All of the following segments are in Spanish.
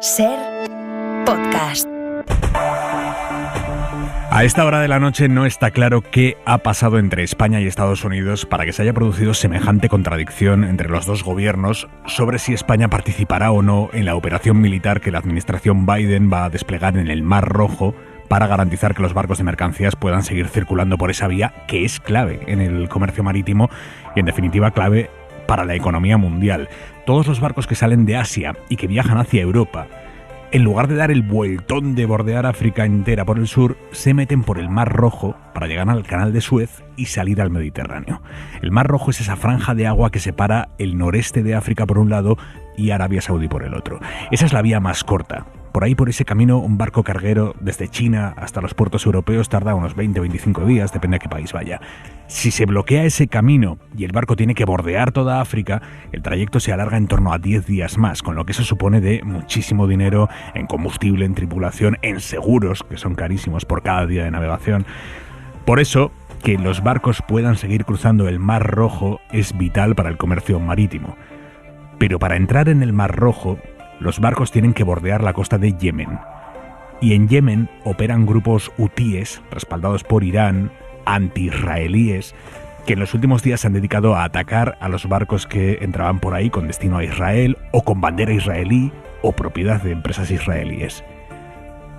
SER Podcast. A esta hora de la noche no está claro qué ha pasado entre España y Estados Unidos para que se haya producido semejante contradicción entre los dos gobiernos sobre si España participará o no en la operación militar que la administración Biden va a desplegar en el Mar Rojo para garantizar que los barcos de mercancías puedan seguir circulando por esa vía que es clave en el comercio marítimo y en definitiva clave para la economía mundial. Todos los barcos que salen de Asia y que viajan hacia Europa, en lugar de dar el vueltón de bordear África entera por el sur, se meten por el Mar Rojo para llegar al Canal de Suez y salir al Mediterráneo. El Mar Rojo es esa franja de agua que separa el noreste de África por un lado y Arabia Saudí por el otro. Esa es la vía más corta. Por ahí, por ese camino, un barco carguero desde China hasta los puertos europeos tarda unos 20 o 25 días, depende a qué país vaya. Si se bloquea ese camino y el barco tiene que bordear toda África, el trayecto se alarga en torno a 10 días más, con lo que eso supone de muchísimo dinero en combustible, en tripulación, en seguros, que son carísimos por cada día de navegación. Por eso, que los barcos puedan seguir cruzando el Mar Rojo es vital para el comercio marítimo. Pero para entrar en el Mar Rojo, los barcos tienen que bordear la costa de Yemen. Y en Yemen operan grupos hutíes, respaldados por Irán, anti-israelíes, que en los últimos días se han dedicado a atacar a los barcos que entraban por ahí con destino a Israel, o con bandera israelí, o propiedad de empresas israelíes.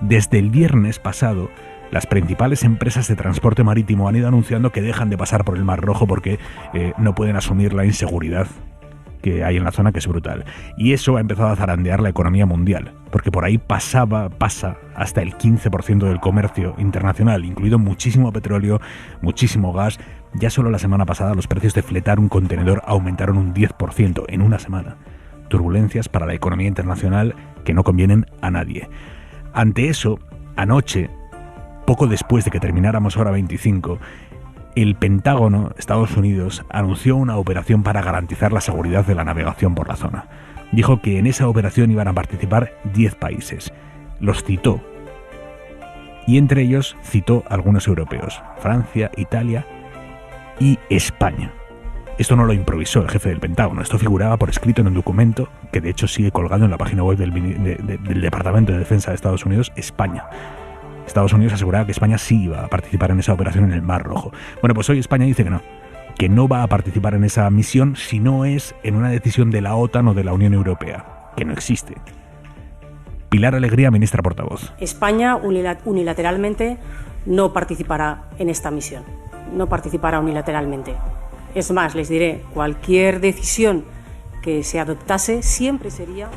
Desde el viernes pasado, las principales empresas de transporte marítimo han ido anunciando que dejan de pasar por el Mar Rojo porque no pueden asumir la inseguridad que hay en la zona, que es brutal. Y eso ha empezado a zarandear la economía mundial, porque por ahí pasa hasta el 15% del comercio internacional, incluido muchísimo petróleo, muchísimo gas. Ya solo la semana pasada los precios de fletar un contenedor aumentaron un 10% en una semana. Turbulencias para la economía internacional que no convienen a nadie. Ante eso, anoche, poco después de que termináramos hora 25, el Pentágono, Estados Unidos, anunció una operación para garantizar la seguridad de la navegación por la zona. Dijo que en esa operación iban a participar 10 países. Los citó. Y entre ellos citó algunos europeos: Francia, Italia y España. Esto no lo improvisó el jefe del Pentágono. Esto figuraba por escrito en un documento que de hecho sigue colgado en la página web del Departamento de Defensa de Estados Unidos, España. Estados Unidos aseguraba que España sí iba a participar en esa operación en el Mar Rojo. Bueno, pues hoy España dice que no va a participar en esa misión si no es en una decisión de la OTAN o de la Unión Europea, que no existe. Pilar Alegría, ministra portavoz. España unilateralmente no participará en esta misión. No participará unilateralmente. Es más, les diré, cualquier decisión que se adoptase siempre sería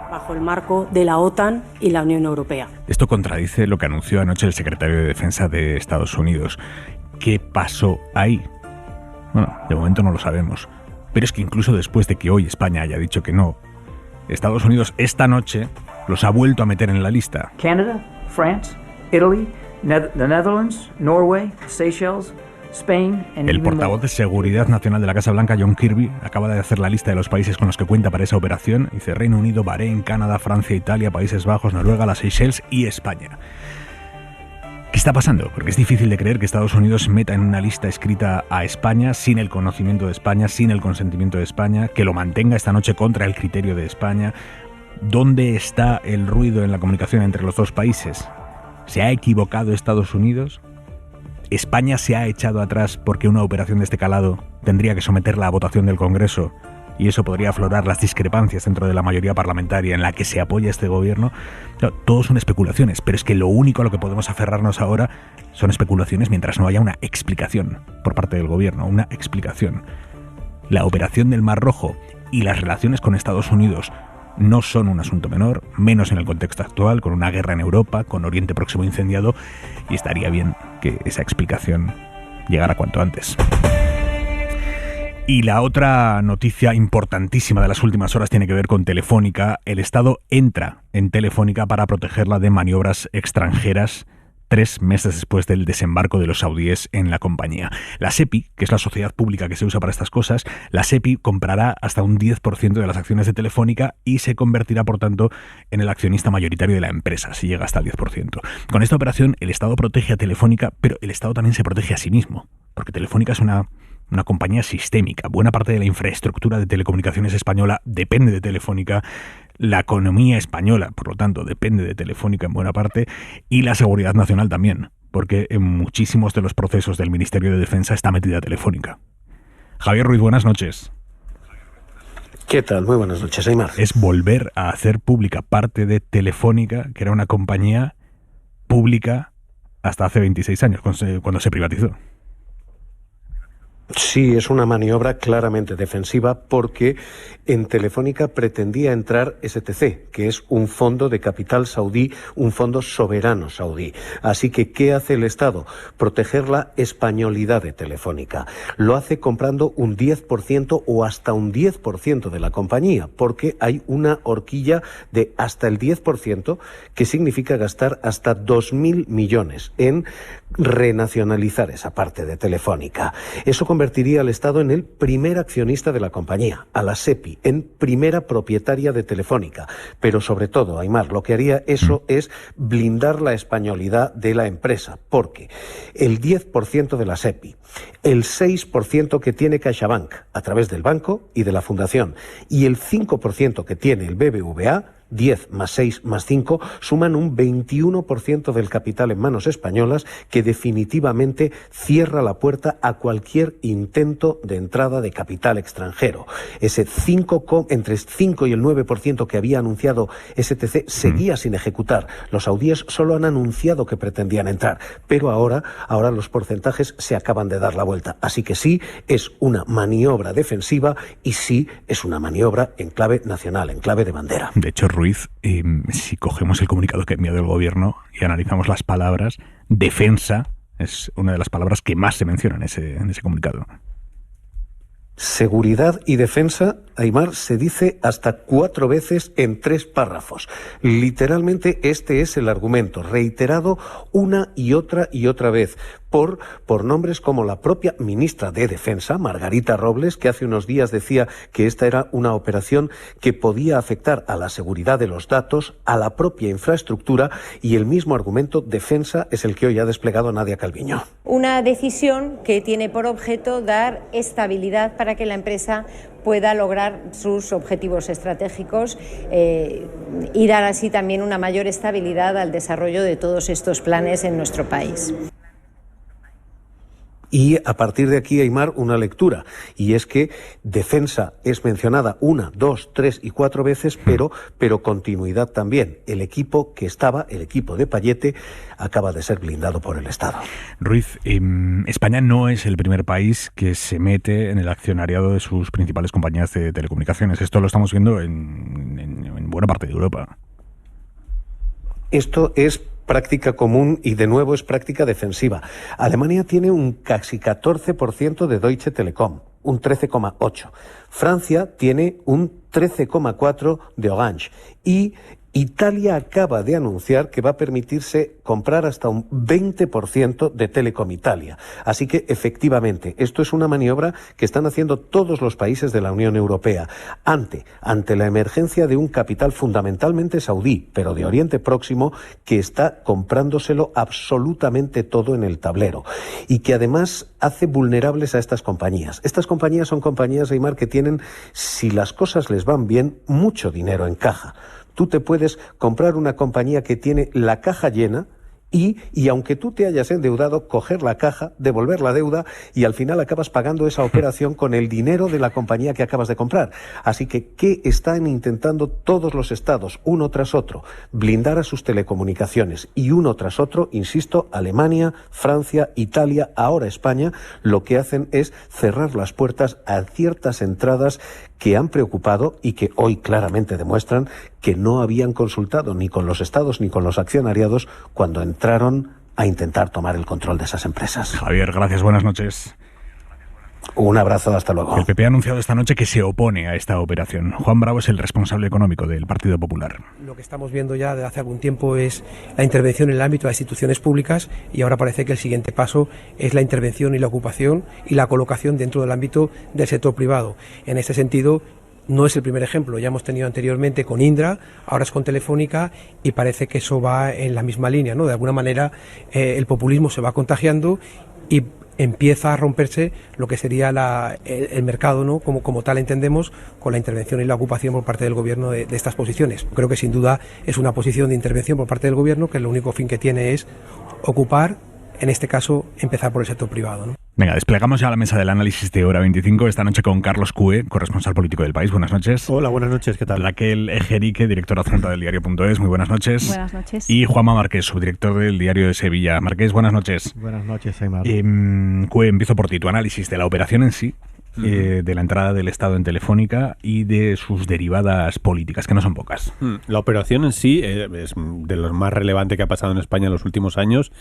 bajo el marco de la OTAN y la Unión Europea. Esto contradice lo que anunció anoche el secretario de Defensa de Estados Unidos. ¿Qué pasó ahí? Bueno, de momento no lo sabemos. Pero es que incluso después de que hoy España haya dicho que no, Estados Unidos esta noche los ha vuelto a meter en la lista. Canada, France, Italy, the Netherlands, Norway, Seychelles, Spain, el portavoz de Seguridad Nacional de la Casa Blanca, John Kirby, acaba de hacer la lista de los países con los que cuenta para esa operación. Dice Reino Unido, Bahrein, Canadá, Francia, Italia, Países Bajos, Noruega, las Seychelles y España. ¿Qué está pasando? Porque es difícil de creer que Estados Unidos meta en una lista escrita a España sin el conocimiento de España, sin el consentimiento de España, que lo mantenga esta noche contra el criterio de España. ¿Dónde está el ruido en la comunicación entre los dos países? ¿Se ha equivocado Estados Unidos? ¿España se ha echado atrás porque una operación de este calado tendría que someterla a votación del Congreso y eso podría aflorar las discrepancias dentro de la mayoría parlamentaria en la que se apoya este gobierno? Claro, todo son especulaciones, pero es que lo único a lo que podemos aferrarnos ahora son especulaciones mientras no haya una explicación por parte del gobierno, una explicación. La operación del Mar Rojo y las relaciones con Estados Unidos no son un asunto menor, menos en el contexto actual, con una guerra en Europa, con Oriente Próximo incendiado, y estaría bien que esa explicación llegara cuanto antes. Y la otra noticia importantísima de las últimas horas tiene que ver con Telefónica. El Estado entra en Telefónica para protegerla de maniobras extranjeras 3 meses después del desembarco de los saudíes en la compañía. La SEPI, que es la sociedad pública que se usa para estas cosas, la SEPI comprará hasta un 10% de las acciones de Telefónica y se convertirá, por tanto, en el accionista mayoritario de la empresa, si llega hasta el 10%. Con esta operación, el Estado protege a Telefónica, pero el Estado también se protege a sí mismo, porque Telefónica es una compañía sistémica. Buena parte de la infraestructura de telecomunicaciones española depende de Telefónica. la economía española, por lo tanto, depende de Telefónica en buena parte, y la seguridad nacional también, porque en muchísimos de los procesos del Ministerio de Defensa está metida Telefónica. Javier Ruiz, buenas noches. ¿Qué tal? Muy buenas noches, Aimar. Es volver a hacer pública parte de Telefónica, que era una compañía pública hasta hace 26 años, cuando se privatizó. Sí, es una maniobra claramente defensiva porque en Telefónica pretendía entrar STC, que es un fondo de capital saudí, un fondo soberano saudí. Así que, ¿qué hace el Estado? Proteger la españolidad de Telefónica. Lo hace comprando un 10% o hasta un 10% de la compañía, porque hay una horquilla de hasta el 10%, que significa gastar hasta 2.000 millones en renacionalizar esa parte de Telefónica. Eso convertiría al Estado en el primer accionista de la compañía, a la SEPI, en primera propietaria de Telefónica. Pero sobre todo, Aimar, lo que haría eso es blindar la españolidad de la empresa, porque el 10% de la SEPI, el 6% que tiene CaixaBank a través del banco y de la fundación, y el 5% que tiene el BBVA, 10 más 6 más 5, suman un 21% del capital en manos españolas, que definitivamente cierra la puerta a cualquier intento de entrada de capital extranjero. Ese entre 5 y el 9% que había anunciado STC seguía sin ejecutar. Los saudíes solo han anunciado que pretendían entrar, pero ahora los porcentajes se acaban de dar la vuelta. Así que sí, es una maniobra defensiva y sí, es una maniobra en clave nacional, en clave de bandera. De hecho, Ruiz, si cogemos el comunicado que ha enviado el gobierno y analizamos las palabras, defensa es una de las palabras que más se menciona en ese comunicado. Seguridad y defensa, Aimar, se dice hasta 4 veces en 3 párrafos. Literalmente este es el argumento, reiterado una y otra vez por nombres como la propia ministra de Defensa, Margarita Robles, que hace unos días decía que esta era una operación que podía afectar a la seguridad de los datos, a la propia infraestructura, y el mismo argumento defensa es el que hoy ha desplegado Nadia Calviño. Una decisión que tiene por objeto dar estabilidad para que la empresa pueda lograr sus objetivos estratégicos y dar así también una mayor estabilidad al desarrollo de todos estos planes en nuestro país. Y a partir de aquí, Aimar, una lectura, y es que defensa es mencionada 1, 2, 3 y 4 veces, pero continuidad también. El equipo de Payete, acaba de ser blindado por el Estado. Ruiz, España no es el primer país que se mete en el accionariado de sus principales compañías de telecomunicaciones. Esto lo estamos viendo en buena parte de Europa. Esto es práctica común y de nuevo es práctica defensiva. Alemania tiene un casi 14% de Deutsche Telekom, un 13,8%. Francia tiene un 13,4% de Orange y Italia acaba de anunciar que va a permitirse comprar hasta un 20% de Telecom Italia. Así que, efectivamente, esto es una maniobra que están haciendo todos los países de la Unión Europea ante la emergencia de un capital fundamentalmente saudí, pero de Oriente Próximo, que está comprándoselo absolutamente todo en el tablero y que además hace vulnerables a estas compañías. Estas compañías son compañías, Aimar, que tienen, si las cosas les van bien, mucho dinero en caja. Tú te puedes comprar una compañía que tiene la caja llena y aunque tú te hayas endeudado, coger la caja, devolver la deuda y al final acabas pagando esa operación con el dinero de la compañía que acabas de comprar. Así que, ¿qué están intentando todos los estados, uno tras otro? Blindar a sus telecomunicaciones y uno tras otro, insisto, Alemania, Francia, Italia, ahora España, lo que hacen es cerrar las puertas a ciertas entradas que han preocupado y que hoy claramente demuestran que no habían consultado ni con los estados ni con los accionariados cuando entraron a intentar tomar el control de esas empresas. Javier, gracias, buenas noches. Un abrazo, hasta luego. El PP ha anunciado esta noche que se opone a esta operación. Juan Bravo es el responsable económico del Partido Popular. Lo que estamos viendo ya desde hace algún tiempo es la intervención en el ámbito de las instituciones públicas y ahora parece que el siguiente paso es la intervención y la ocupación y la colocación dentro del ámbito del sector privado. En este sentido, no es el primer ejemplo, ya hemos tenido anteriormente con Indra, ahora es con Telefónica y parece que eso va en la misma línea, ¿no? De alguna manera el populismo se va contagiando y empieza a romperse lo que sería el mercado, ¿no? Como tal entendemos, con la intervención y la ocupación por parte del gobierno de estas posiciones. Creo que sin duda es una posición de intervención por parte del gobierno que el único fin que tiene es ocupar, en este caso, empezar por el sector privado, ¿no? Venga, desplegamos ya la mesa del análisis de Hora 25 esta noche con Carlos Cue, corresponsal político del País. Buenas noches. Hola, buenas noches, ¿qué tal? Raquel Ejerique, directora adjunta del diario.es. Muy buenas noches. Buenas noches. Y Juanma Márquez, subdirector del Diario de Sevilla. Márquez, buenas noches. Buenas noches, Aymar. Cue, empiezo por ti. Tu análisis de la operación en sí, de la entrada del Estado en Telefónica y de sus derivadas políticas, que no son pocas. La operación en sí es de lo más relevante que ha pasado en España en los últimos años,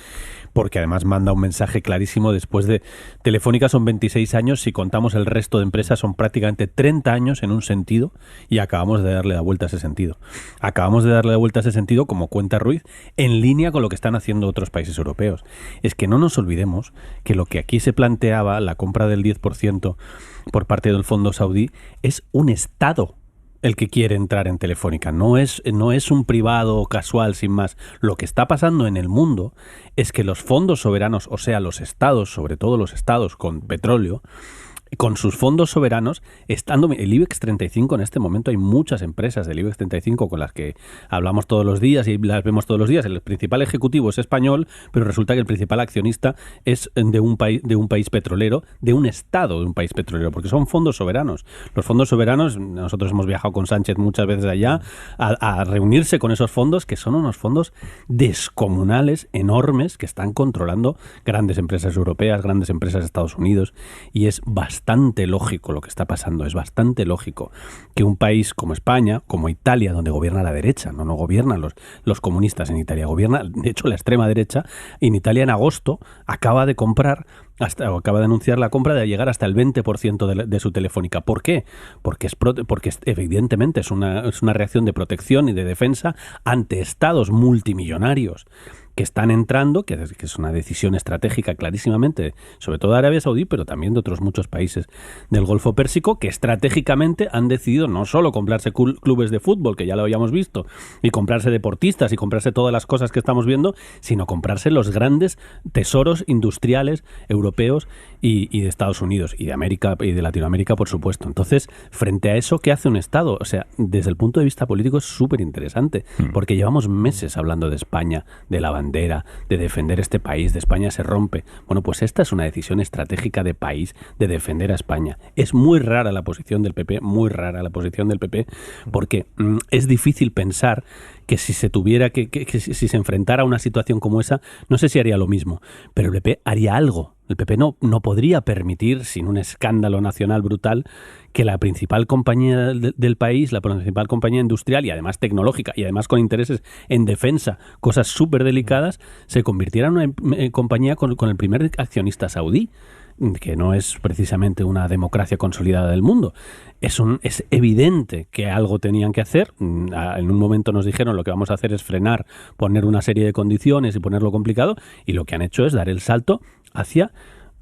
porque además manda un mensaje clarísimo. Después de Telefónica son 26 años, si contamos el resto de empresas son prácticamente 30 años en un sentido, y acabamos de darle la vuelta a ese sentido. Acabamos de darle la vuelta a ese sentido, como cuenta Ruiz, en línea con lo que están haciendo otros países europeos. Es que no nos olvidemos que lo que aquí se planteaba, la compra del 10% por parte del fondo saudí, es un Estado el que quiere entrar en Telefónica. No es un privado casual sin más. Lo que está pasando en el mundo es que los fondos soberanos, o sea, los estados, sobre todo los estados con petróleo, con sus fondos soberanos, estando el IBEX 35 en este momento, hay muchas empresas del IBEX 35 con las que hablamos todos los días y las vemos todos los días. El principal ejecutivo es español, pero resulta que el principal accionista es de un país petrolero, de un estado de un país petrolero, porque son fondos soberanos. Los fondos soberanos, nosotros hemos viajado con Sánchez muchas veces allá a reunirse con esos fondos, que son unos fondos descomunales, enormes, que están controlando grandes empresas europeas, grandes empresas de Estados Unidos, y es bastante lógico lo que está pasando. Es bastante lógico que un país como España, como Italia, donde gobierna la derecha, no gobiernan los comunistas en Italia, gobierna, de hecho, la extrema derecha, en Italia en agosto acaba de anunciar la compra de llegar hasta el 20% de su Telefónica. ¿Por qué? Porque evidentemente es una reacción de protección y de defensa ante estados multimillonarios que están entrando, que es una decisión estratégica clarísimamente, sobre todo de Arabia Saudí, pero también de otros muchos países del Golfo Pérsico, que estratégicamente han decidido no solo comprarse clubes de fútbol, que ya lo habíamos visto, y comprarse deportistas y comprarse todas las cosas que estamos viendo, sino comprarse los grandes tesoros industriales europeos y de Estados Unidos, y de América y de Latinoamérica, por supuesto. Entonces, frente a eso, ¿qué hace un Estado? O sea, desde el punto de vista político es súper interesante, porque llevamos meses hablando de España, de la bandera, de defender este país, de España se rompe. Bueno, pues esta es una decisión estratégica de país, de defender a España. Es muy rara la posición del PP, porque es difícil pensar que si se tuviera que si se enfrentara a una situación como esa, no sé si haría lo mismo, pero el PP haría algo. El PP no podría permitir, sin un escándalo nacional brutal, que la principal compañía del país, la principal compañía industrial y además tecnológica y además con intereses en defensa, cosas súper delicadas, se convirtiera en una compañía con el primer accionista saudí, que no es precisamente una democracia consolidada del mundo. Es evidente que algo tenían que hacer. En un momento nos dijeron lo que vamos a hacer es frenar, poner una serie de condiciones y ponerlo complicado, y lo que han hecho es dar el salto hacia...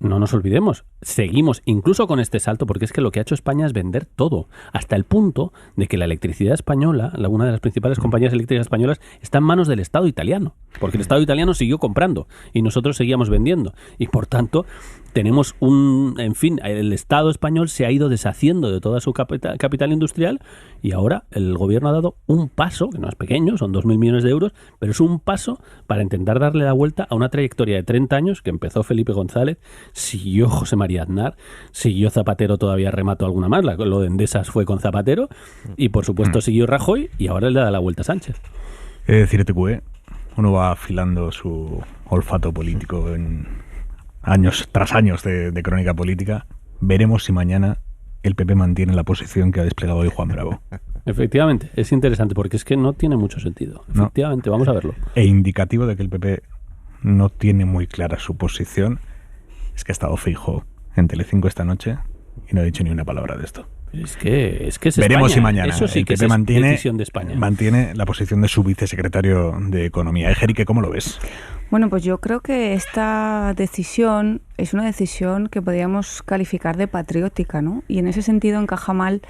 No nos olvidemos, seguimos incluso con este salto, porque es que lo que ha hecho España es vender todo, hasta el punto de que la electricidad española, una de las principales compañías eléctricas españolas, está en manos del Estado italiano, porque el Estado italiano siguió comprando y nosotros seguíamos vendiendo, y por tanto tenemos el Estado español se ha ido deshaciendo de toda su capital industrial, y ahora el gobierno ha dado un paso, que no es pequeño, son 2.000 millones de euros, pero es un paso para intentar darle la vuelta a una trayectoria de 30 años que empezó Felipe González, siguió José María Aznar, siguió Zapatero, todavía remató alguna más, lo de Endesas fue con Zapatero, y por supuesto siguió Rajoy, y ahora le da la vuelta a Sánchez. Decirte, Cue, uno va afilando su olfato político en años tras años de crónica política. Veremos si mañana el PP mantiene la posición que ha desplegado hoy Juan Bravo. Efectivamente, es interesante porque es que no tiene mucho sentido. Efectivamente, vamos a verlo. E indicativo de que el PP no tiene muy clara su posición es que ha estado Feijóo en Telecinco esta noche y no ha dicho ni una palabra de esto. Es que es Veremos España. Si mañana eso sí el que PP es decisión de España. Mantiene la posición de su vicesecretario de Economía. Ejerique, ¿cómo lo ves? Bueno, pues yo creo que esta decisión es una decisión que podríamos calificar de patriótica, ¿no? Y en ese sentido encaja mal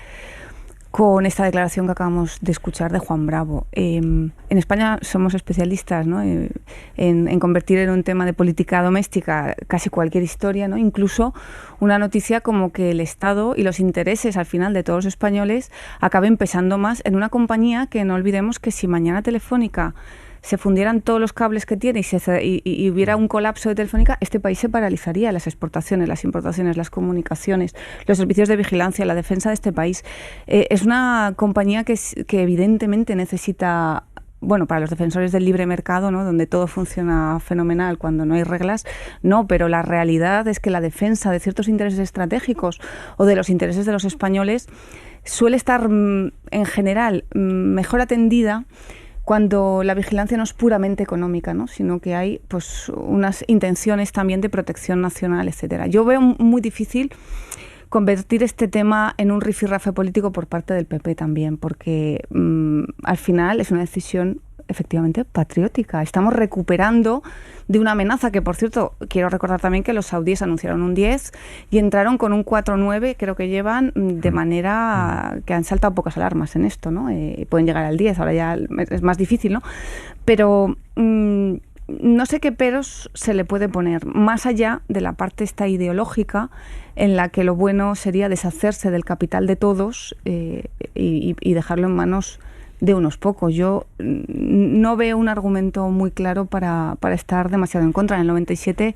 con esta declaración que acabamos de escuchar de Juan Bravo. En España somos especialistas, ¿no?, en convertir en un tema de política doméstica casi cualquier historia, ¿no? Incluso una noticia como que el Estado y los intereses al final de todos los españoles acaben pesando más en una compañía que no olvidemos que si mañana Telefónica se fundieran todos los cables que tiene y hubiera un colapso de Telefónica, este país se paralizaría. Las exportaciones, las importaciones, las comunicaciones, los servicios de vigilancia, la defensa de este país. Es una compañía que evidentemente necesita, bueno, para los defensores del libre mercado, ¿no?, donde todo funciona fenomenal cuando no hay reglas, no, pero la realidad es que la defensa de ciertos intereses estratégicos o de los intereses de los españoles suele estar en general mejor atendida cuando la vigilancia no es puramente económica, ¿no?, sino que hay pues unas intenciones también de protección nacional, etcétera. Yo veo muy difícil convertir este tema en un rifirrafe político por parte del PP también, porque al final es una decisión efectivamente patriótica. Estamos recuperando de una amenaza que, por cierto, quiero recordar también que los saudíes anunciaron un 10 y entraron con un 4-9, creo que llevan de manera que han saltado pocas alarmas en esto, ¿no? Pueden llegar al 10, ahora ya es más difícil, ¿no? Pero no sé qué peros se le puede poner, más allá de la parte esta ideológica en la que lo bueno sería deshacerse del capital de todos y dejarlo en manos de unos pocos. Yo no veo un argumento muy claro para estar demasiado en contra. En el 97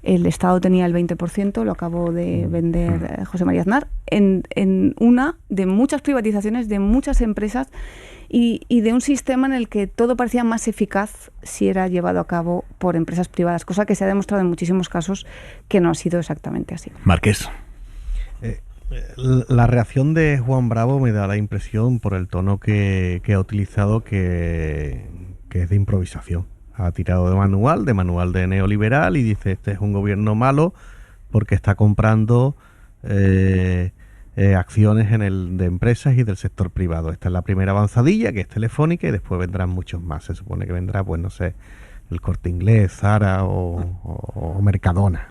el Estado tenía el 20%, lo acabó de vender José María Aznar, en una de muchas privatizaciones de muchas empresas y de un sistema en el que todo parecía más eficaz si era llevado a cabo por empresas privadas, cosa que se ha demostrado en muchísimos casos que no ha sido exactamente así. Márquez. La reacción de Juan Bravo me da la impresión, por el tono que ha utilizado, que es de improvisación. Ha tirado de manual de neoliberal y dice, este es un gobierno malo porque está comprando acciones de empresas y del sector privado. Esta es la primera avanzadilla, que es Telefónica, y después vendrán muchos más. Se supone que vendrá, pues no sé, el Corte Inglés, Zara o Mercadona.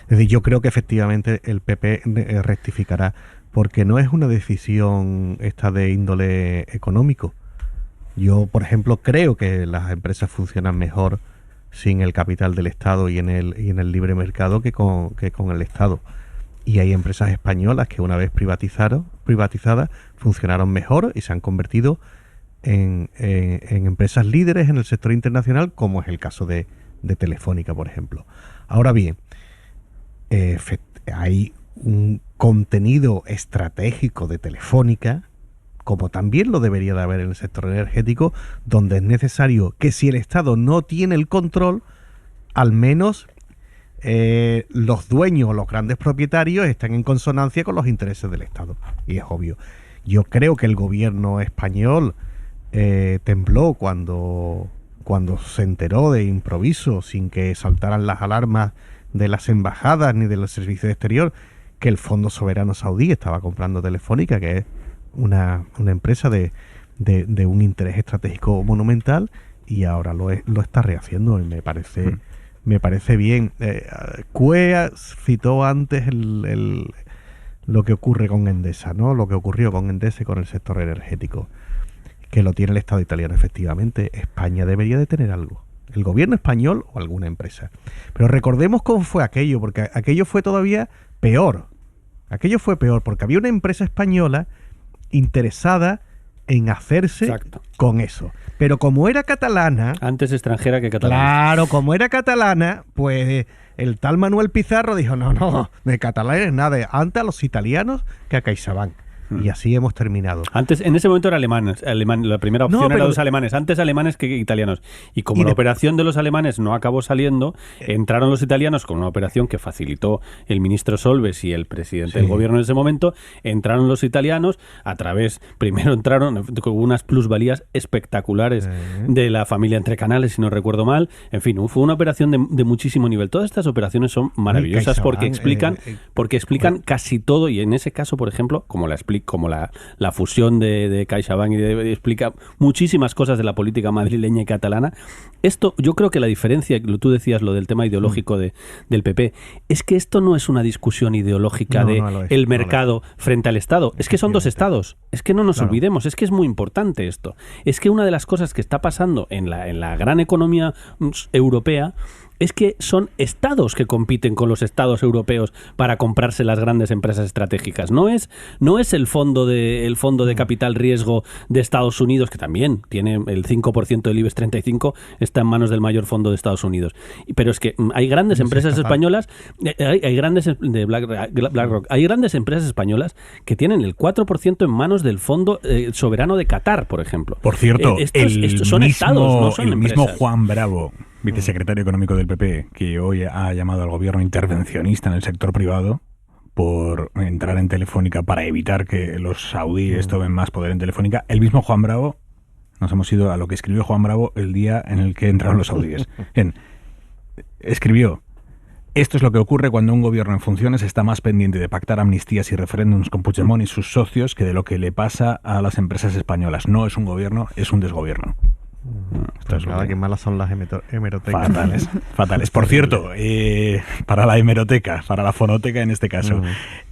Es decir, yo creo que efectivamente el PP rectificará, porque no es una decisión esta de índole económico. Yo, por ejemplo, creo que las empresas funcionan mejor sin el capital del Estado y en el libre mercado que con el Estado. Y hay empresas españolas que una vez privatizadas funcionaron mejor y se han convertido en empresas líderes en el sector internacional, como es el caso de Telefónica, por ejemplo. Ahora bien, hay un contenido estratégico de Telefónica, como también lo debería de haber en el sector energético, donde es necesario que, si el Estado no tiene el control, al menos los dueños o los grandes propietarios están en consonancia con los intereses del Estado. Y es obvio. Yo creo que el gobierno español tembló cuando se enteró de improviso, sin que saltaran las alarmas de las embajadas ni de los servicios de exterior, que el Fondo Soberano Saudí estaba comprando Telefónica, que es una empresa de un interés estratégico monumental, y ahora lo está rehaciendo, y me parece bien. Cuea citó antes lo que ocurre con Endesa, ¿no? Lo que ocurrió con Endesa y con el sector energético, que lo tiene el Estado italiano. Efectivamente, España debería de tener algo. El gobierno español o alguna empresa. Pero recordemos cómo fue aquello, porque aquello fue todavía peor. Aquello fue peor porque había una empresa española interesada en hacerse Exacto. con eso. Pero como era catalana... Antes extranjera que catalana. Claro, como era catalana, pues el tal Manuel Pizarro dijo, no, de catalanes nada, antes a los italianos que a CaixaBank. Y así hemos terminado. Antes, en ese momento era alemanes. La primera opción era los alemanes. Antes alemanes que italianos. Y como la operación de los alemanes no acabó saliendo, entraron los italianos con una operación que facilitó el ministro Solbes y el presidente del gobierno en ese momento. Entraron los italianos primero entraron con unas plusvalías espectaculares de la familia Entre Canales, si no recuerdo mal. En fin, fue una operación de muchísimo nivel. Todas estas operaciones son maravillosas porque explican casi todo. Y en ese caso, por ejemplo, como la explica como la fusión de CaixaBank explica muchísimas cosas de la política madrileña y catalana. Esto, yo creo que la diferencia, tú decías lo del tema ideológico del PP, es que esto no es una discusión ideológica el mercado frente al Estado. Es que son dos estados. Es que no nos olvidemos. Es que es muy importante esto. Es que una de las cosas que está pasando en la gran economía europea es que son estados que compiten con los estados europeos para comprarse las grandes empresas estratégicas. No es el fondo de capital riesgo de Estados Unidos, que también tiene el 5% del IBEX 35, está en manos del mayor fondo de Estados Unidos. Pero es que hay grandes empresas españolas, hay grandes de BlackRock, hay grandes empresas españolas que tienen el 4% en manos del fondo soberano de Qatar, por ejemplo. Por cierto, son estados, no son el empresas. mismo Juan Bravo, vicesecretario económico del PP, que hoy ha llamado al gobierno intervencionista en el sector privado por entrar en Telefónica para evitar que los saudíes tomen más poder en Telefónica. El mismo Juan Bravo, nos hemos ido a lo que escribió Juan Bravo el día en el que entraron los saudíes. Escribió: esto es lo que ocurre cuando un gobierno en funciones está más pendiente de pactar amnistías y referéndums con Puigdemont y sus socios que de lo que le pasa a las empresas españolas. No es un gobierno, es un desgobierno. Esto es nada, que malas son las hemerotecas. Fatales. Por cierto, para la hemeroteca, para la fonoteca en este caso,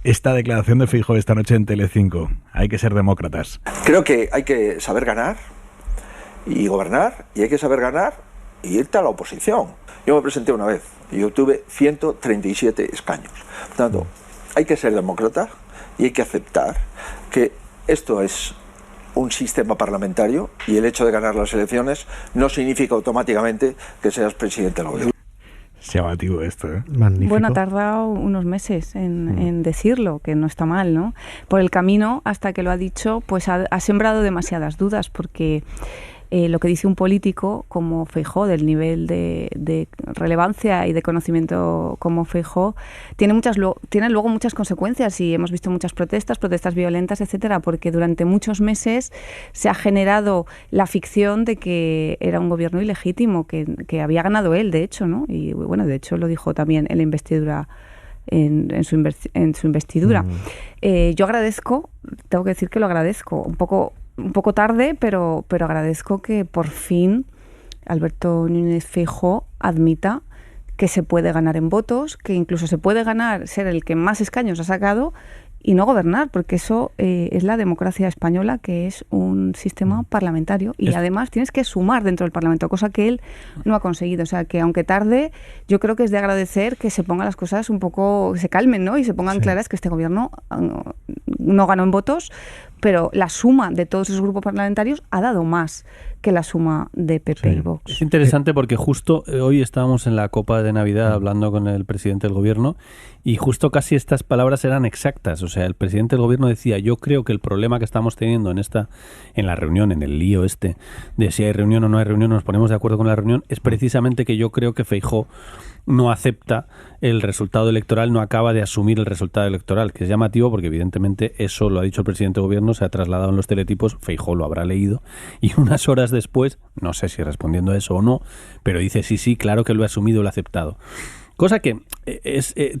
esta declaración de Feijóo esta noche en Telecinco: hay que ser demócratas. Creo que hay que saber ganar y gobernar, y hay que saber ganar y irte a la oposición. Yo me presenté una vez y obtuve 137 escaños. Por tanto, hay que ser demócrata y hay que aceptar que esto es un sistema parlamentario y el hecho de ganar las elecciones no significa automáticamente que seas presidente del gobierno. Llamativo esto, ¿eh? Magnífico. Bueno, ha tardado unos meses en decirlo, que no está mal, ¿no? Por el camino, hasta que lo ha dicho, pues ha sembrado demasiadas dudas, porque lo que dice un político como Feijóo, del nivel de relevancia y de conocimiento como Feijóo, tiene luego muchas consecuencias, y hemos visto muchas protestas violentas, etcétera, porque durante muchos meses se ha generado la ficción de que era un gobierno ilegítimo, que había ganado él, de hecho, ¿no? Y bueno, de hecho lo dijo también en la investidura. En su investidura. Yo agradezco, tengo que decir que lo agradezco, un poco tarde, pero agradezco que por fin Alberto Núñez Feijóo admita que se puede ganar en votos, que incluso se puede ganar, ser el que más escaños ha sacado y no gobernar, porque eso es la democracia española, que es un sistema parlamentario, y además tienes que sumar dentro del Parlamento, cosa que él no ha conseguido. O sea, que aunque tarde, yo creo que es de agradecer que se pongan las cosas un poco, se calmen, ¿no? Y se pongan claras, que este gobierno no ganó en votos, pero la suma de todos esos grupos parlamentarios ha dado más que la suma de PP y Vox. Es interesante porque justo hoy estábamos en la Copa de Navidad hablando con el presidente del gobierno, y justo casi estas palabras eran exactas. O sea, el presidente del gobierno decía: yo creo que el problema que estamos teniendo en la reunión, en el lío de si hay reunión o no hay reunión, nos ponemos de acuerdo con la reunión, es precisamente que yo creo que Feijóo no acepta el resultado electoral, no acaba de asumir el resultado electoral, que es llamativo porque evidentemente eso lo ha dicho el presidente del gobierno, se ha trasladado en los teletipos, Feijóo lo habrá leído, y unas horas después, no sé si respondiendo a eso o no, pero dice sí, claro que lo he asumido, lo he aceptado. Cosa que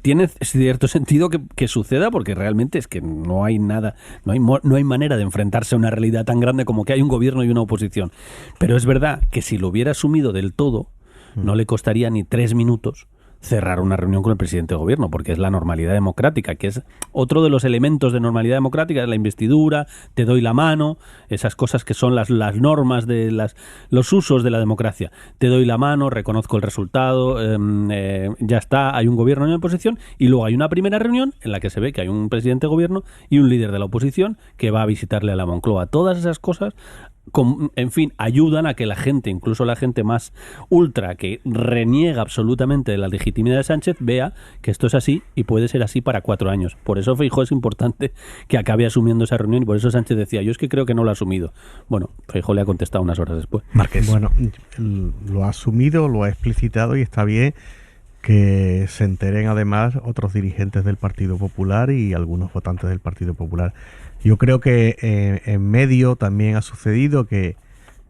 tiene cierto sentido que suceda, porque realmente es que no hay nada, no hay manera de enfrentarse a una realidad tan grande como que hay un gobierno y una oposición. Pero es verdad que si lo hubiera asumido del todo, no le costaría ni 3 minutos cerrar una reunión con el presidente del gobierno, porque es la normalidad democrática, que es otro de los elementos de normalidad democrática, es la investidura, te doy la mano, esas cosas que son las normas de los usos de la democracia. Te doy la mano, reconozco el resultado, ya está, hay un gobierno y una oposición, y luego hay una primera reunión en la que se ve que hay un presidente de gobierno y un líder de la oposición que va a visitarle a la Moncloa. Todas esas cosas, en fin, ayudan a que la gente, incluso la gente más ultra, que reniega absolutamente de la legitimidad de Sánchez, vea que esto es así y puede ser así para 4 años. Por eso Feijóo es importante que acabe asumiendo esa reunión, y por eso Sánchez decía: yo es que creo que no lo ha asumido. Bueno, Feijóo le ha contestado unas horas después. Márquez. Bueno, lo ha asumido, lo ha explicitado, y está bien que se enteren además otros dirigentes del Partido Popular y algunos votantes del Partido Popular. Yo creo que en medio también ha sucedido que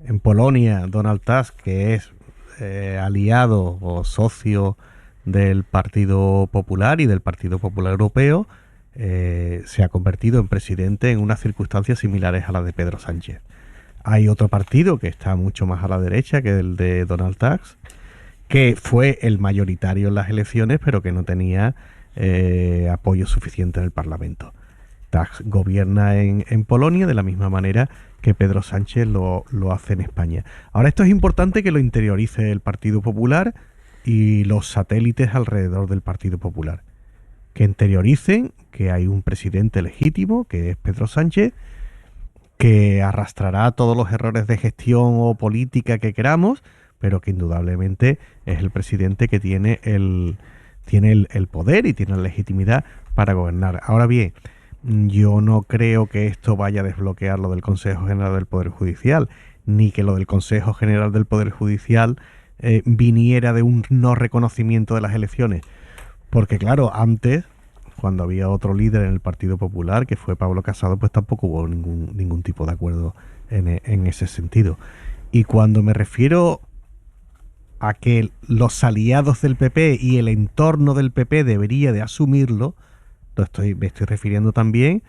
en Polonia Donald Tusk, que es aliado o socio del Partido Popular y del Partido Popular Europeo, se ha convertido en presidente en unas circunstancias similares a las de Pedro Sánchez. Hay otro partido que está mucho más a la derecha, que es el de Donald Tusk, que fue el mayoritario en las elecciones, pero que no tenía apoyo suficiente en el Parlamento. Tusk gobierna en Polonia de la misma manera que Pedro Sánchez lo hace en España. Ahora, esto es importante que lo interiorice el Partido Popular y los satélites alrededor del Partido Popular. Que interioricen que hay un presidente legítimo, que es Pedro Sánchez, que arrastrará todos los errores de gestión o política que queramos, pero que indudablemente es el presidente que tiene el poder y tiene la legitimidad para gobernar. Ahora bien, yo no creo que esto vaya a desbloquear lo del Consejo General del Poder Judicial, ni que lo del Consejo General del Poder Judicial viniera de un no reconocimiento de las elecciones. Porque claro, antes, cuando había otro líder en el Partido Popular, que fue Pablo Casado, pues tampoco hubo ningún tipo de acuerdo en ese sentido. Y cuando me refiero a que los aliados del PP y el entorno del PP debería de asumirlo, me estoy refiriendo también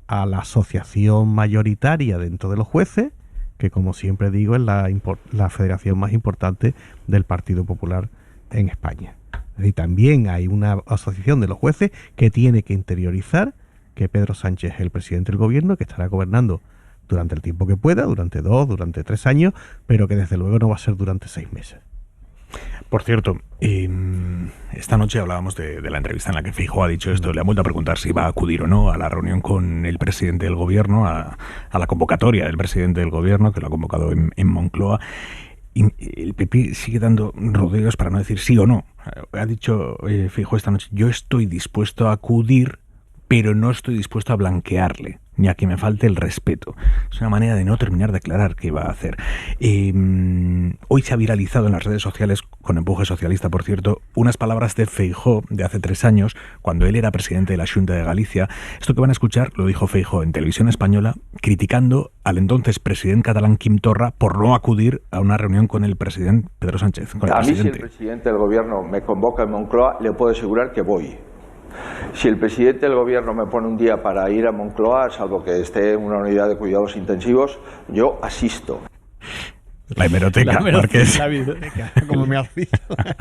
a la asociación mayoritaria dentro de los jueces, que como siempre digo es la federación más importante del Partido Popular en España. Y también hay una asociación de los jueces que tiene que interiorizar que Pedro Sánchez es el presidente del gobierno, que estará gobernando durante el tiempo que pueda, durante 2, durante 3 años, pero que desde luego no va a ser durante 6 meses. Por cierto, esta noche hablábamos de la entrevista en la que Feijóo ha dicho esto. Le han vuelto a preguntar si va a acudir o no a la reunión con el presidente del gobierno, a la convocatoria del presidente del gobierno, que lo ha convocado en Moncloa. Y el PP sigue dando rodeos para no decir sí o no. Ha dicho Feijóo esta noche: yo estoy dispuesto a acudir, pero no estoy dispuesto a blanquearle, ni a que me falte el respeto. Es una manera de no terminar de aclarar qué va a hacer. Hoy se ha viralizado en las redes sociales, con empuje socialista, por cierto, unas palabras de Feijóo de hace 3 años, cuando él era presidente de la Xunta de Galicia. Esto que van a escuchar lo dijo Feijóo en Televisión Española, criticando al entonces presidente catalán Quim Torra por no acudir a una reunión con el presidente Pedro Sánchez. A mí, si el presidente del gobierno me convoca en Moncloa, le puedo asegurar que voy. Si el presidente del gobierno me pone un día para ir a Moncloa, salvo que esté en una unidad de cuidados intensivos, yo asisto. La hemeroteca, Marqués. La videoteca. Como me has dicho.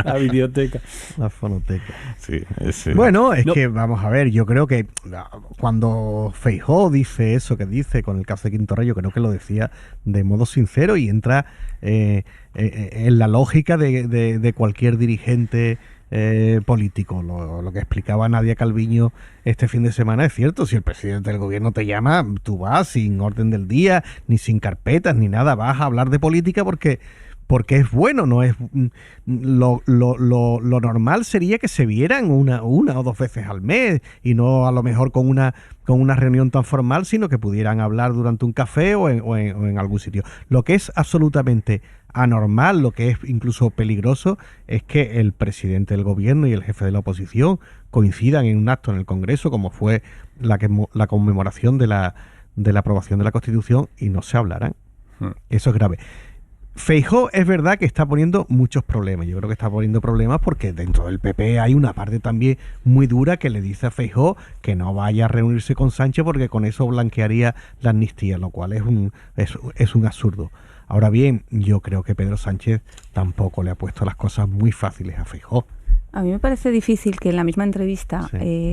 La videoteca. La fonoteca. Sí, bueno, es que vamos a ver, yo creo que cuando Feijóo dice eso que dice con el caso de Quim Torra, yo creo que lo decía de modo sincero y entra en la lógica de cualquier dirigente político. Lo que explicaba Nadia Calviño este fin de semana es cierto. Si el presidente del gobierno te llama, tú vas sin orden del día, ni sin carpetas, ni nada, vas a hablar de política porque es bueno, no es lo normal sería que se vieran una o 2 veces al mes y no a lo mejor con una reunión tan formal, sino que pudieran hablar durante un café o en algún sitio. Lo que es absolutamente anormal, lo que es incluso peligroso, es que el presidente del gobierno y el jefe de la oposición coincidan en un acto en el Congreso, como fue la conmemoración de la aprobación de la Constitución, y no se hablaran. Eso es grave. Feijóo es verdad que está poniendo muchos problemas. Yo creo que está poniendo problemas porque dentro del PP hay una parte también muy dura que le dice a Feijóo que no vaya a reunirse con Sánchez porque con eso blanquearía la amnistía, lo cual es un absurdo. Ahora bien, yo creo que Pedro Sánchez tampoco le ha puesto las cosas muy fáciles a Feijóo. A mí me parece difícil que en la misma entrevista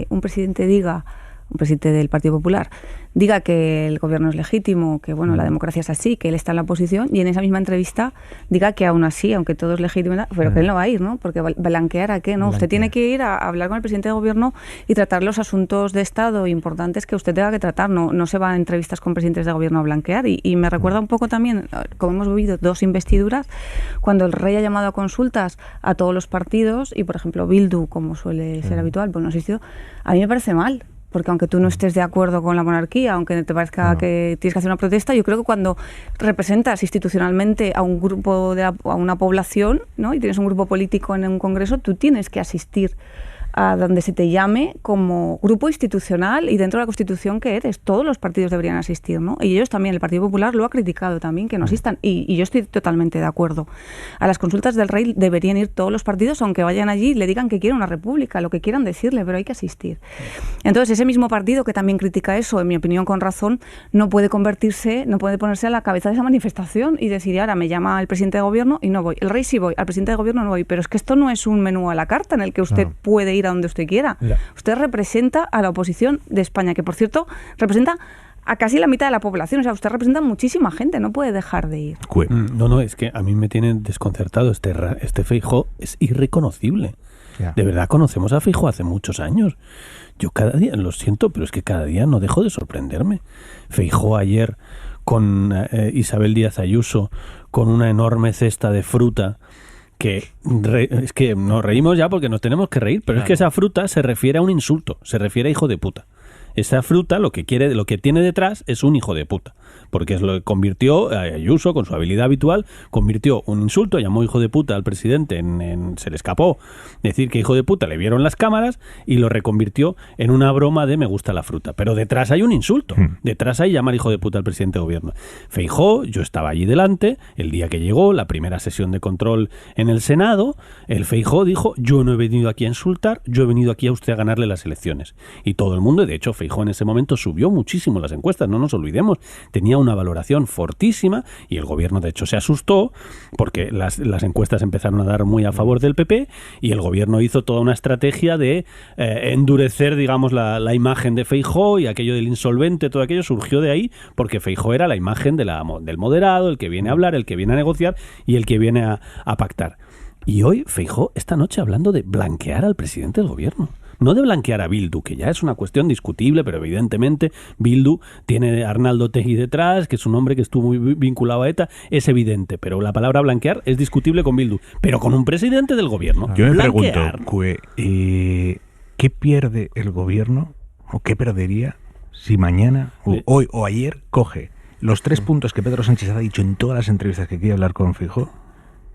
un presidente del Partido Popular diga que el gobierno es legítimo, que bueno, la democracia es así, que él está en la oposición, y en esa misma entrevista diga que aún así, aunque todo es legítimo, pero que él no va a ir, ¿no? Porque blanquear a qué, ¿no? Usted tiene que ir a hablar con el presidente del gobierno y tratar los asuntos de Estado importantes que usted tenga que tratar. No se va a entrevistas con presidentes de gobierno a blanquear. Y me recuerda un poco también, como hemos vivido 2 investiduras, cuando el rey ha llamado a consultas a todos los partidos y, por ejemplo, Bildu, como suele ser habitual, pues no ha asistido. A mí me parece mal. Porque aunque tú no estés de acuerdo con la monarquía, aunque te parezca que tienes que hacer una protesta, yo creo que cuando representas institucionalmente a un grupo, a una población, ¿no? Y tienes un grupo político en un congreso, tú tienes que asistir a donde se te llame como grupo institucional y dentro de la Constitución que eres. Todos los partidos deberían asistir, ¿no? Y ellos también, el Partido Popular lo ha criticado también, que no asistan. Y yo estoy totalmente de acuerdo. A las consultas del rey deberían ir todos los partidos, aunque vayan allí y le digan que quieren una república, lo que quieran decirle, pero hay que asistir. Entonces, ese mismo partido que también critica eso, en mi opinión con razón, no puede ponerse a la cabeza de esa manifestación y decir, ahora me llama el presidente de gobierno y no voy. El rey sí voy, al presidente de gobierno no voy. Pero es que esto no es un menú a la carta en el que usted puede ir a donde usted quiera. Usted representa a la oposición de España, que por cierto representa a casi la mitad de la población. O sea, usted representa a muchísima gente, no puede dejar de ir. No, es que a mí me tiene desconcertado. Este Feijóo es irreconocible. De verdad, conocemos a Feijóo hace muchos años. Yo cada día, lo siento, pero es que cada día no dejo de sorprenderme. Feijóo ayer con Isabel Díaz Ayuso, con una enorme cesta de fruta, que es que nos reímos ya porque nos tenemos que reír, pero es que esa fruta se refiere a un insulto, se refiere a hijo de puta. Esa fruta lo que tiene detrás es un hijo de puta, porque es lo que convirtió Ayuso, con su habilidad habitual, convirtió un insulto, llamó hijo de puta al presidente, se le escapó decir que hijo de puta le vieron las cámaras y lo reconvirtió en una broma de me gusta la fruta, pero detrás hay un insulto, detrás hay llamar hijo de puta al presidente de gobierno. Feijóo, yo estaba allí delante, el día que llegó, la primera sesión de control en el Senado, el Feijóo dijo, yo no he venido aquí a insultar, yo he venido aquí a usted a ganarle las elecciones. Y todo el mundo, de hecho, Feijóo en ese momento subió muchísimo las encuestas, no nos olvidemos, tenía una valoración fortísima y el gobierno de hecho se asustó porque las encuestas empezaron a dar muy a favor del PP y el gobierno hizo toda una estrategia de endurecer, digamos, la imagen de Feijóo, y aquello del insolvente, todo aquello surgió de ahí porque Feijóo era la imagen del moderado, el que viene a hablar, el que viene a negociar y el que viene a pactar. Y hoy Feijóo esta noche hablando de blanquear al presidente del gobierno. No de blanquear a Bildu, que ya es una cuestión discutible, pero evidentemente Bildu tiene a Arnaldo Otegi detrás, que es un hombre que estuvo muy vinculado a ETA, es evidente, pero la palabra blanquear es discutible con Bildu, pero con un presidente del gobierno. Yo me blanquear. pregunto, ¿qué pierde el gobierno o qué perdería si mañana, hoy o ayer, coge los 3 puntos que Pedro Sánchez ha dicho en todas las entrevistas que quiere hablar con Feijóo,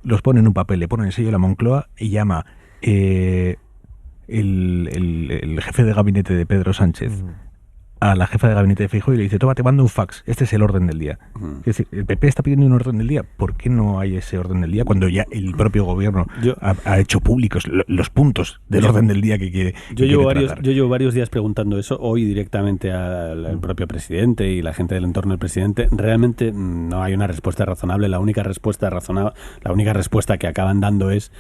los pone en un papel, le pone el sello de la Moncloa y llama el jefe de gabinete de Pedro Sánchez a la jefa de gabinete de Feijóo y le dice, toma, te mando un fax, este es el orden del día. Es decir, el PP está pidiendo un orden del día, ¿por qué no hay ese orden del día cuando ya el propio gobierno ha hecho públicos los puntos del orden del día que quiere tratar? Yo llevo varios días preguntando eso, hoy directamente al propio presidente y la gente del entorno del presidente. Realmente no hay una respuesta razonable. La única respuesta que acaban dando es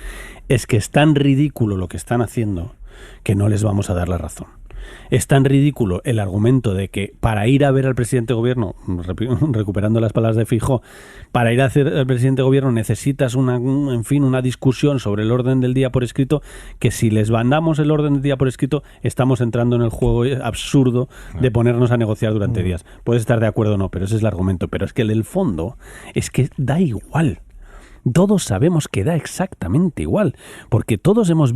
que es tan ridículo lo que están haciendo que no les vamos a dar la razón. Es tan ridículo el argumento de que para ir a ver al presidente de gobierno, recuperando las palabras de Feijóo, para ir a hacer al presidente de gobierno necesitas una discusión sobre el orden del día por escrito, que si les mandamos el orden del día por escrito estamos entrando en el juego absurdo de ponernos a negociar durante días. Puedes estar de acuerdo o no, pero ese es el argumento. Pero es que el del fondo es que da igual. Todos sabemos que da exactamente igual, porque todos hemos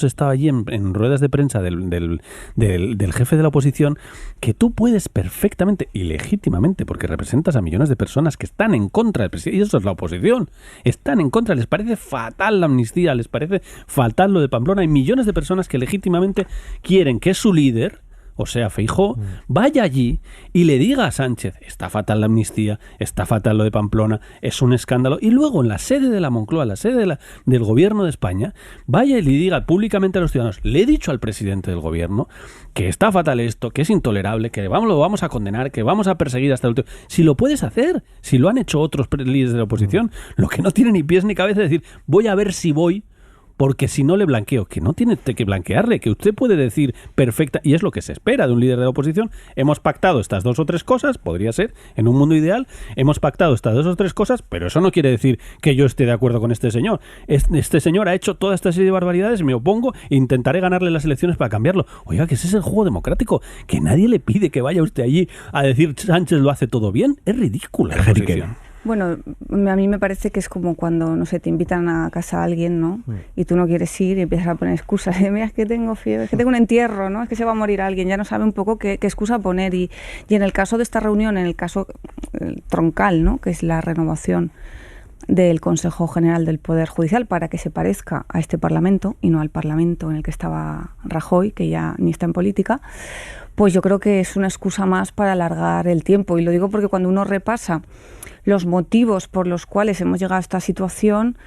estado allí en ruedas de prensa del jefe de la oposición, que tú puedes perfectamente y legítimamente, porque representas a millones de personas que están en contra del presidente, y eso es la oposición, están en contra, les parece fatal la amnistía, les parece fatal lo de Pamplona, hay millones de personas que legítimamente quieren que su líder, o sea, Feijóo, vaya allí y le diga a Sánchez, está fatal la amnistía, está fatal lo de Pamplona, es un escándalo, y luego en la sede de la Moncloa, la sede del gobierno de España, vaya y le diga públicamente a los ciudadanos, le he dicho al presidente del gobierno que está fatal esto, que es intolerable, que lo vamos a condenar, que vamos a perseguir hasta el último. Si lo puedes hacer, si lo han hecho otros líderes de la oposición, lo que no tiene ni pies ni cabeza es decir, voy a ver si voy, porque si no le blanqueo, que no tiene que blanquearle, que usted puede decir perfecta, y es lo que se espera de un líder de la oposición, hemos pactado estas 2 o 3 cosas, podría ser, en un mundo ideal, hemos pactado estas 2 o 3 cosas, pero eso no quiere decir que yo esté de acuerdo con este señor. Este señor ha hecho toda esta serie de barbaridades, me opongo e intentaré ganarle las elecciones para cambiarlo. Oiga, que ese es el juego democrático, que nadie le pide que vaya usted allí a decir Sánchez lo hace todo bien, es ridícula la oposición. Bueno, a mí me parece que es como cuando, no sé, te invitan a casa a alguien, ¿no? Y tú no quieres ir y empiezas a poner excusas. Mira, es que tengo fiebre, es que tengo un entierro, ¿no? Es que se va a morir alguien. Ya no sabe un poco qué excusa poner. Y en el caso de esta reunión, en el caso troncal, ¿no? Que es la renovación del Consejo General del Poder Judicial para que se parezca a este Parlamento y no al Parlamento en el que estaba Rajoy, que ya ni está en política, pues yo creo que es una excusa más para alargar el tiempo. Y lo digo porque cuando uno repasa los motivos por los cuales hemos llegado a esta situación,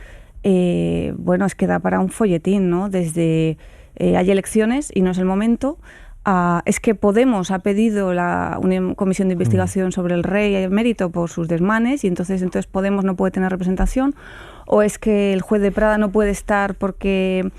bueno, es que da para un folletín, ¿no? Desde hay elecciones y no es el momento, es que Podemos ha pedido una comisión de investigación sobre el rey emérito por sus desmanes y entonces Podemos no puede tener representación, o es que el juez de Prada no puede estar porque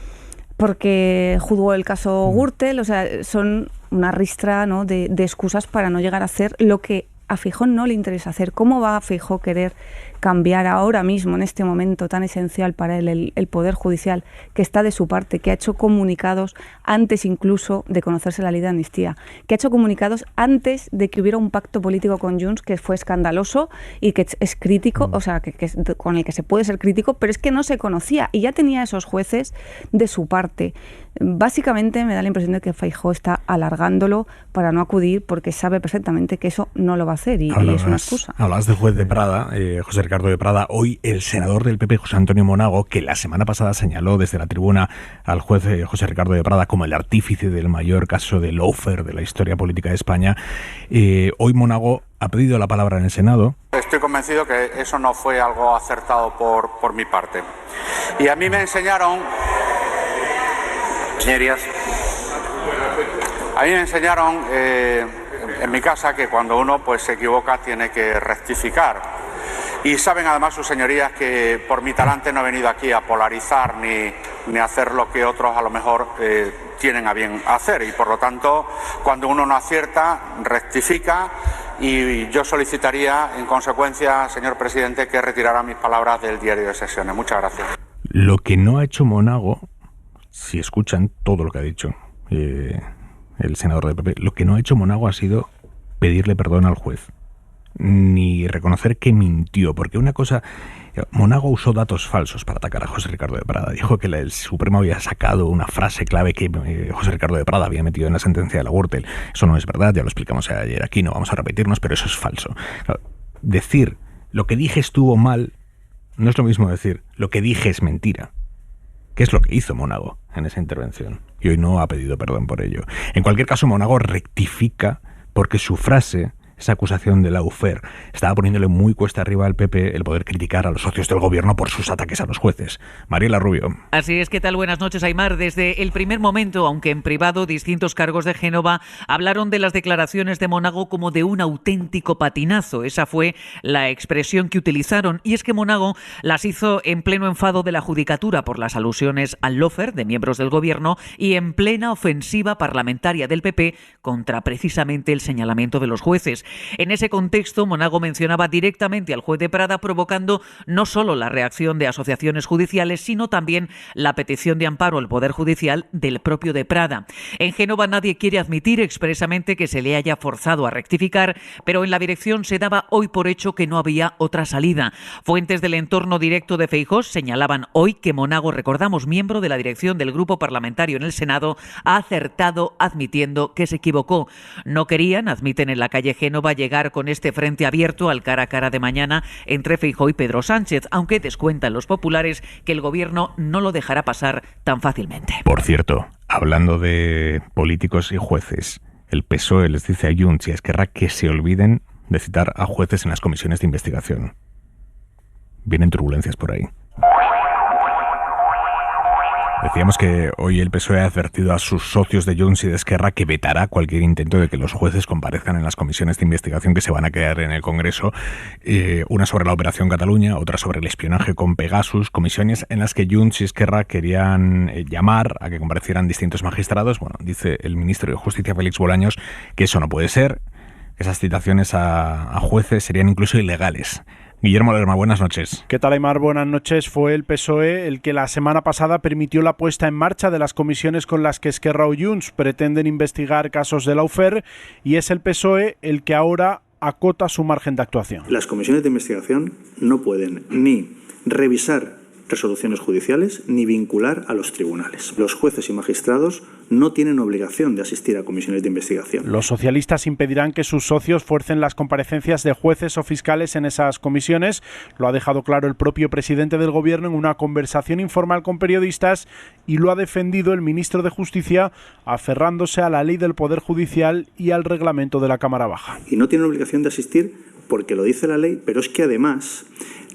juzgó el caso Gürtel. O sea, son una ristra, ¿no?, de excusas para no llegar a hacer lo que a Feijóo no le interesa hacer. ¿Cómo va a Feijóo querer cambiar ahora mismo, en este momento tan esencial para él, el Poder Judicial, que está de su parte, que ha hecho comunicados antes incluso de conocerse la ley de amnistía, que ha hecho comunicados antes de que hubiera un pacto político con Junts que fue escandaloso y que es crítico, o sea, con el que se puede ser crítico, pero es que no se conocía y ya tenía esos jueces de su parte? Básicamente me da la impresión de que Feijóo está alargándolo para no acudir porque sabe perfectamente que eso no lo va a hacer y es una excusa. Hablabas del juez de Prada, José Ricardo de Prada. Hoy el senador del PP, José Antonio Monago, que la semana pasada señaló desde la tribuna al juez José Ricardo de Prada como el artífice del mayor caso de lawfare de la historia política de España, hoy Monago ha pedido la palabra en el Senado. Estoy convencido que eso no fue algo acertado por mi parte. Y a mí me enseñaron, señorías, en mi casa que cuando uno pues se equivoca tiene que rectificar. Y saben además sus señorías que por mi talante no he venido aquí a polarizar ni a hacer lo que otros a lo mejor tienen a bien hacer. Y por lo tanto, cuando uno no acierta, rectifica. Y yo solicitaría, en consecuencia, señor presidente, que retirara mis palabras del diario de sesiones. Muchas gracias. Lo que no ha hecho Monago, si escuchan todo lo que ha dicho el senador del PP, lo que no ha hecho Monago ha sido pedirle perdón al juez, ni reconocer que mintió, porque una cosa, Monago usó datos falsos para atacar a José Ricardo de Prada. Dijo que el Supremo había sacado una frase clave que José Ricardo de Prada había metido en la sentencia de la Gürtel. Eso no es verdad, ya lo explicamos ayer aquí, no vamos a repetirnos, pero eso es falso. Decir lo que dije estuvo mal no es lo mismo decir lo que dije es mentira, que es lo que hizo Monago en esa intervención, y hoy no ha pedido perdón por ello. En cualquier caso, Monago rectifica porque su frase, esa acusación de lawfare, estaba poniéndole muy cuesta arriba al PP el poder criticar a los socios del gobierno por sus ataques a los jueces. Mariela Rubio. Así es, ¿qué tal? Buenas noches, Aimar. Desde el primer momento, aunque en privado, distintos cargos de Génova hablaron de las declaraciones de Monago como de un auténtico patinazo. Esa fue la expresión que utilizaron, y es que Monago las hizo en pleno enfado de la Judicatura por las alusiones al lawfare de miembros del gobierno y en plena ofensiva parlamentaria del PP contra precisamente el señalamiento de los jueces. En ese contexto, Monago mencionaba directamente al juez de Prada, provocando no solo la reacción de asociaciones judiciales, sino también la petición de amparo al Poder Judicial del propio de Prada. En Génova nadie quiere admitir expresamente que se le haya forzado a rectificar, pero en la dirección se daba hoy por hecho que no había otra salida. Fuentes del entorno directo de Feijóo señalaban hoy que Monago, recordamos, miembro de la dirección del grupo parlamentario en el Senado, ha acertado admitiendo que se equivocó. No querían, admiten en la calle Génova, va a llegar con este frente abierto al cara a cara de mañana entre Feijóo y Pedro Sánchez, aunque descuentan los populares que el gobierno no lo dejará pasar tan fácilmente. Por cierto, hablando de políticos y jueces, el PSOE les dice a Junts y a Esquerra que se olviden de citar a jueces en las comisiones de investigación. Vienen turbulencias por ahí. Decíamos que hoy el PSOE ha advertido a sus socios de Junts y de Esquerra que vetará cualquier intento de que los jueces comparezcan en las comisiones de investigación que se van a crear en el Congreso. Una sobre la Operación Cataluña, otra sobre el espionaje con Pegasus, comisiones en las que Junts y Esquerra querían llamar a que comparecieran distintos magistrados. Bueno, dice el ministro de Justicia, Félix Bolaños, que eso no puede ser, que esas citaciones a jueces serían incluso ilegales. Guillermo Lerma, buenas noches. ¿Qué tal, Aimar? Buenas noches. Fue el PSOE el que la semana pasada permitió la puesta en marcha de las comisiones con las que Esquerra o Junts pretenden investigar casos de lawfare, y es el PSOE el que ahora acota su margen de actuación. Las comisiones de investigación no pueden ni revisar resoluciones judiciales ni vincular a los tribunales. Los jueces y magistrados no tienen obligación de asistir a comisiones de investigación. Los socialistas impedirán que sus socios fuercen las comparecencias de jueces o fiscales en esas comisiones. Lo ha dejado claro el propio presidente del Gobierno en una conversación informal con periodistas y lo ha defendido el ministro de Justicia, aferrándose a la ley del Poder Judicial y al reglamento de la Cámara Baja. Y no tienen obligación de asistir porque lo dice la ley, pero es que además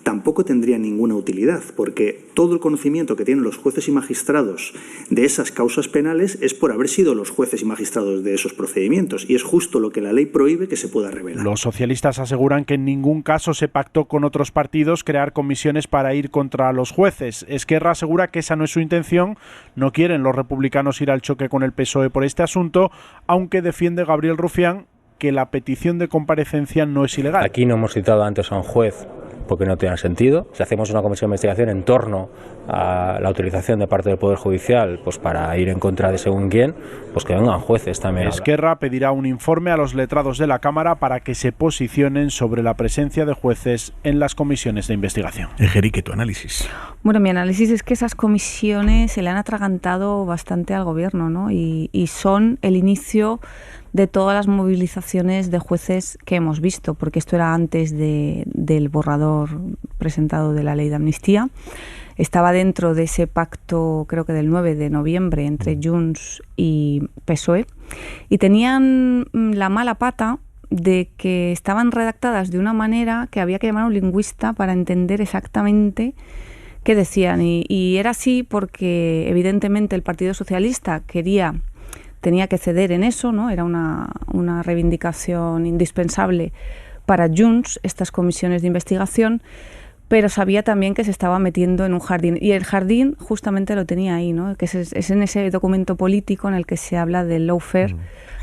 tampoco tendría ninguna utilidad, porque todo el conocimiento que tienen los jueces y magistrados de esas causas penales es por haber sido los jueces y magistrados de esos procedimientos, y es justo lo que la ley prohíbe que se pueda revelar. Los socialistas aseguran que en ningún caso se pactó con otros partidos crear comisiones para ir contra los jueces. Esquerra asegura que esa no es su intención, no quieren los republicanos ir al choque con el PSOE por este asunto, aunque defiende Gabriel Rufián que la petición de comparecencia no es ilegal. Aquí no hemos citado antes a un juez porque no tiene sentido. Si hacemos una comisión de investigación en torno a la utilización de parte del Poder Judicial pues para ir en contra de según quién, pues que vengan jueces también. Esquerra pedirá un informe a los letrados de la Cámara para que se posicionen sobre la presencia de jueces en las comisiones de investigación. Ejerique, tu análisis. Bueno, mi análisis es que esas comisiones se le han atragantado bastante al Gobierno, ¿no? Y son el inicio de todas las movilizaciones de jueces que hemos visto, porque esto era antes del borrador presentado de la ley de amnistía. Estaba dentro de ese pacto, creo que del 9 de noviembre, entre Junts y PSOE, y tenían la mala pata de que estaban redactadas de una manera que había que llamar a un lingüista para entender exactamente qué decían. Y era así porque, evidentemente, el Partido Socialista tenía que ceder en eso, ¿no? Era una reivindicación indispensable para Junts, estas comisiones de investigación, pero sabía también que se estaba metiendo en un jardín. Y el jardín justamente lo tenía ahí, ¿no? Que es en ese documento político en el que se habla del lawfare,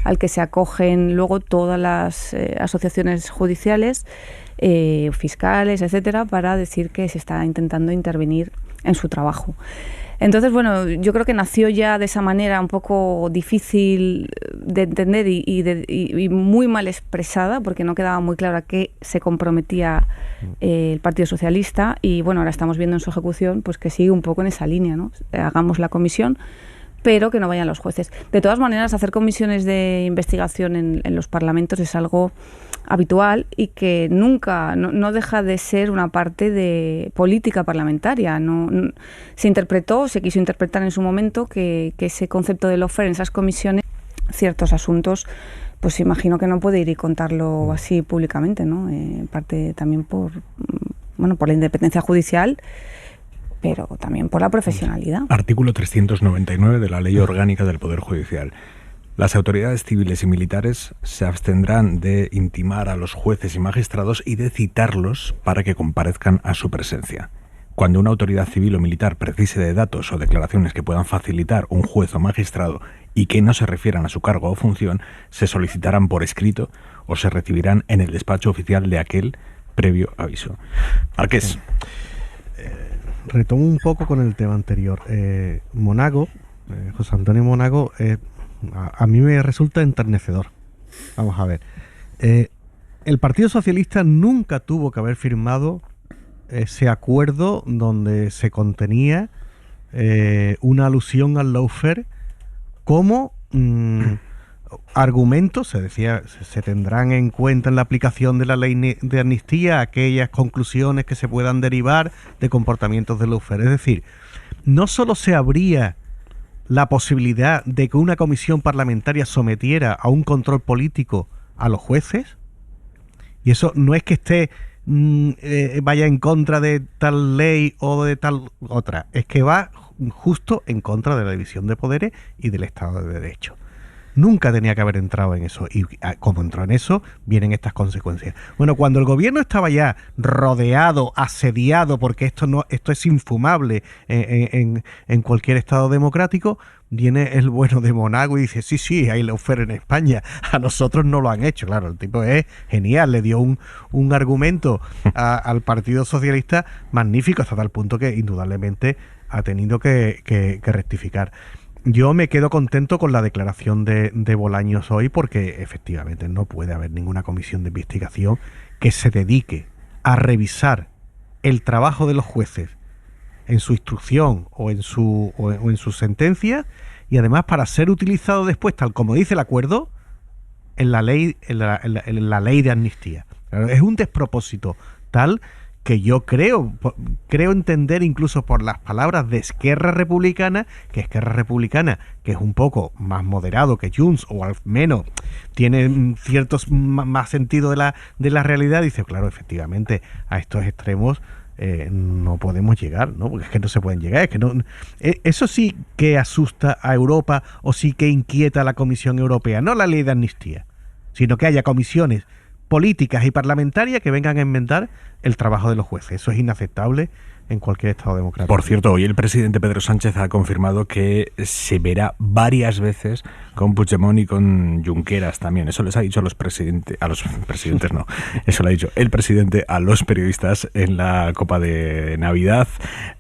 al que se acogen luego todas las asociaciones judiciales, fiscales, etcétera, para decir que se está intentando intervenir en su trabajo. Entonces, bueno, yo creo que nació ya de esa manera un poco difícil de entender y muy mal expresada, porque no quedaba muy claro a qué se comprometía el Partido Socialista, y bueno, ahora estamos viendo en su ejecución pues que sigue un poco en esa línea, ¿no? Hagamos la comisión, pero que no vayan los jueces. De todas maneras, hacer comisiones de investigación en los parlamentos es algo habitual y que nunca, no deja de ser una parte de política parlamentaria. Se quiso interpretar en su momento que ese concepto de lawfare en esas comisiones, ciertos asuntos, pues imagino que no puede ir y contarlo así públicamente, ¿no? En parte también por la independencia judicial, pero también por la profesionalidad. Artículo 399 de la Ley Orgánica del Poder Judicial. Las autoridades civiles y militares se abstendrán de intimar a los jueces y magistrados y de citarlos para que comparezcan a su presencia. Cuando una autoridad civil o militar precise de datos o declaraciones que puedan facilitar un juez o magistrado y que no se refieran a su cargo o función, se solicitarán por escrito o se recibirán en el despacho oficial de aquel previo aviso. Marqués. Retomo un poco con el tema anterior. Monago, José Antonio Monago, a mí me resulta enternecedor. Vamos a ver. El Partido Socialista nunca tuvo que haber firmado ese acuerdo donde se contenía una alusión al lawfare como argumentos. Se decía, se tendrán en cuenta en la aplicación de la ley de amnistía aquellas conclusiones que se puedan derivar de comportamientos de lawfare. Es decir, no solo se abría la posibilidad de que una comisión parlamentaria sometiera a un control político a los jueces, y eso no es que vaya en contra de tal ley o de tal otra, es que va justo en contra de la división de poderes y del Estado de Derecho. Nunca tenía que haber entrado en eso, y como entró en eso, vienen estas consecuencias. Bueno, cuando el gobierno estaba ya rodeado, asediado, porque esto es infumable en cualquier Estado democrático, viene el bueno de Monago y dice, sí, hay lawfare en España, a nosotros no lo han hecho. Claro, el tipo es genial, le dio un argumento al Partido Socialista magnífico, hasta tal punto que indudablemente ha tenido que rectificar. Yo me quedo contento con la declaración de Bolaños hoy, porque efectivamente no puede haber ninguna comisión de investigación que se dedique a revisar el trabajo de los jueces en su instrucción o en su sentencia, y además para ser utilizado después, tal como dice el acuerdo, en la ley de amnistía. Es un despropósito tal que yo creo entender, incluso por las palabras de Esquerra Republicana, que es un poco más moderado que Junts, o al menos tiene ciertos más sentido de la realidad, dice, claro, efectivamente, a estos extremos no podemos llegar, ¿no? Porque es que no se pueden llegar, es que no. Eso sí que asusta a Europa, o sí que inquieta a la Comisión Europea, no la ley de amnistía, sino que haya comisiones políticas y parlamentarias que vengan a enmendar el trabajo de los jueces. Eso es inaceptable en cualquier Estado democrático. Por cierto, hoy el presidente Pedro Sánchez ha confirmado que se verá varias veces con Puigdemont y con Junqueras también. Eso les ha dicho a los presidentes no, eso lo ha dicho el presidente a los periodistas en la Copa de Navidad,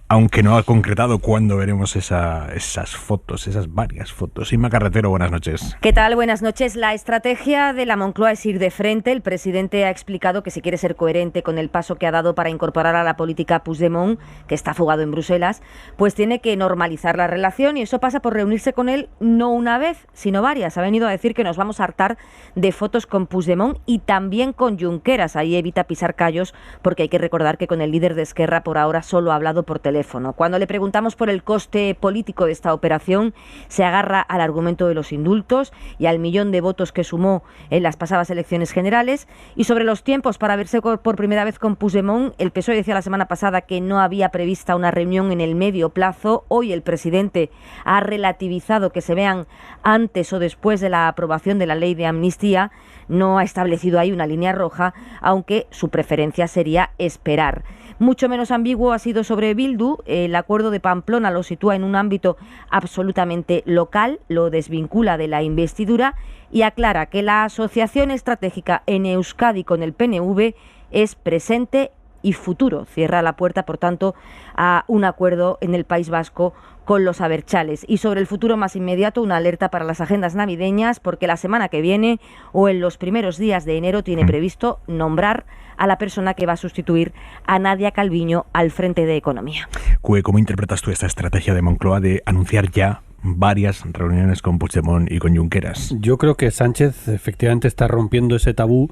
aunque no ha concretado cuándo veremos esas fotos, esas varias fotos. Inma Carretero, buenas noches. ¿Qué tal? Buenas noches. La estrategia de la Moncloa es ir de frente. El presidente ha explicado que si quiere ser coherente con el paso que ha dado para incorporar a la política a Puigdemont, que está fugado en Bruselas, pues tiene que normalizar la relación, y eso pasa por reunirse con él no una vez, sino varias. Ha venido a decir que nos vamos a hartar de fotos con Puigdemont y también con Junqueras. Ahí evita pisar callos, porque hay que recordar que con el líder de Esquerra por ahora solo ha hablado por teléfono. Cuando le preguntamos por el coste político de esta operación, se agarra al argumento de los indultos y al 1.000.000 de votos que sumó en las pasadas elecciones generales. Y sobre los tiempos para verse por primera vez con Puigdemont, el PSOE decía la semana pasada que no había prevista una reunión en el medio plazo. Hoy el presidente ha relativizado que se vean antes o después de la aprobación de la ley de amnistía. No ha establecido ahí una línea roja, aunque su preferencia sería esperar. Mucho menos ambiguo ha sido sobre Bildu. El acuerdo de Pamplona lo sitúa en un ámbito absolutamente local, lo desvincula de la investidura y aclara que la asociación estratégica en Euskadi con el PNV es presente y futuro. Cierra la puerta, por tanto, a un acuerdo en el País Vasco con los abertzales. Y sobre el futuro más inmediato, una alerta para las agendas navideñas, porque la semana que viene o en los primeros días de enero tiene previsto nombrar a la persona que va a sustituir a Nadia Calviño al frente de Economía. ¿Cómo interpretas tú esta estrategia de Moncloa de anunciar ya varias reuniones con Puigdemont y con Junqueras? Yo creo que Sánchez efectivamente está rompiendo ese tabú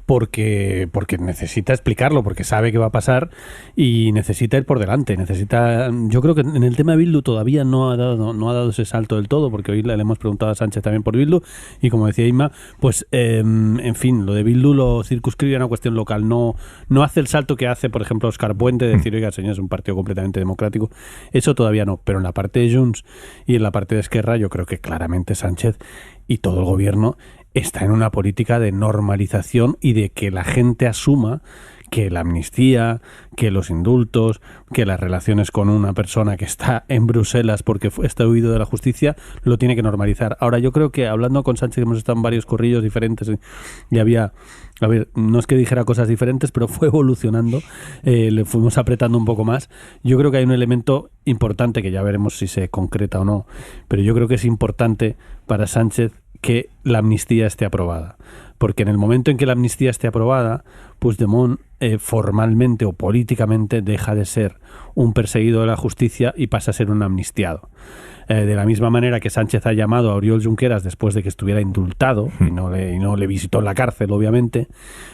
porque necesita explicarlo, porque sabe que va a pasar y necesita ir por delante. Yo creo que en el tema de Bildu todavía no ha dado ese salto del todo, porque hoy le hemos preguntado a Sánchez también por Bildu y, como decía Inma, pues en fin, lo de Bildu lo circunscribe a una cuestión local, no hace el salto que hace, por ejemplo, Óscar Puente, de decir, oiga, señor, es un partido completamente democrático. Eso todavía no, pero en la parte de Junts y en la parte de Esquerra yo creo que claramente Sánchez y todo el gobierno está en una política de normalización y de que la gente asuma que la amnistía, que los indultos, que las relaciones con una persona que está en Bruselas porque está huido de la justicia, lo tiene que normalizar. Ahora, yo creo que hablando con Sánchez hemos estado en varios corrillos diferentes y había, no es que dijera cosas diferentes, pero fue evolucionando, le fuimos apretando un poco más. Yo creo que hay un elemento importante que ya veremos si se concreta o no, pero yo creo que es importante para Sánchez que la amnistía esté aprobada. Porque en el momento en que la amnistía esté aprobada, Puigdemont formalmente o políticamente deja de ser un perseguido de la justicia y pasa a ser un amnistiado. De la misma manera que Sánchez ha llamado a Oriol Junqueras después de que estuviera indultado y no le visitó en la cárcel, obviamente,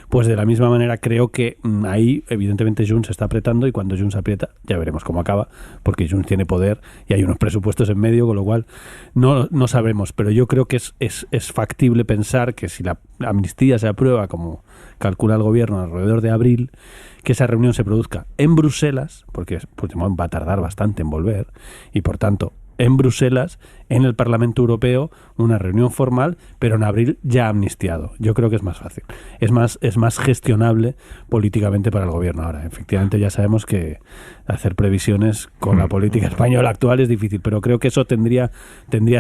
pues de la misma manera creo que ahí evidentemente Junts se está apretando, y cuando Junts aprieta ya veremos cómo acaba, porque Junts tiene poder y hay unos presupuestos en medio, con lo cual no sabemos, pero yo creo que es factible pensar que si la amnistía se aprueba, como calcula el gobierno, alrededor de abril, que esa reunión se produzca en Bruselas, porque Puigdemont va a tardar bastante en volver, y por tanto en Bruselas, en el Parlamento Europeo, una reunión formal, pero en abril ya amnistiado. Yo creo que es más fácil. Es más gestionable políticamente para el gobierno ahora. Efectivamente, ya sabemos que hacer previsiones con la política española actual es difícil, pero creo que eso tendría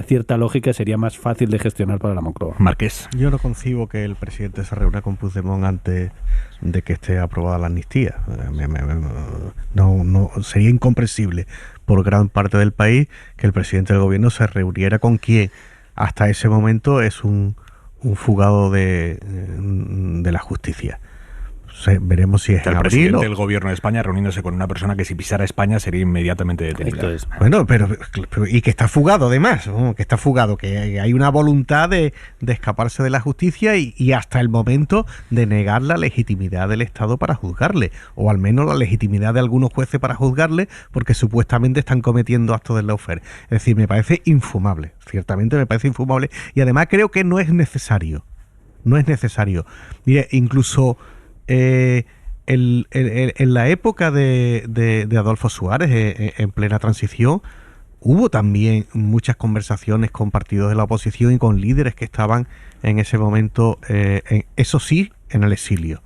cierta lógica y sería más fácil de gestionar para la Moncloa. Marqués. Yo no concibo que el presidente se reúna con Puigdemont antes de que esté aprobada la amnistía. No sería incomprensible por gran parte del país que el presidente del gobierno se reuniera con quien hasta ese momento es un fugado de la justicia. veremos si es en el abril presidente del gobierno de España reuniéndose con una persona que si pisara España sería inmediatamente detenida. Bueno, pero y que está fugado además, que hay una voluntad de escaparse de la justicia y hasta el momento de negar la legitimidad del Estado para juzgarle, o al menos la legitimidad de algunos jueces para juzgarle, porque supuestamente están cometiendo actos de lawfare. Es decir, me parece infumable, ciertamente me parece infumable, y además creo que no es necesario. Mire, incluso en la época de Adolfo Suárez, en plena transición, hubo también muchas conversaciones con partidos de la oposición y con líderes que estaban en ese momento, eso sí, en el exilio.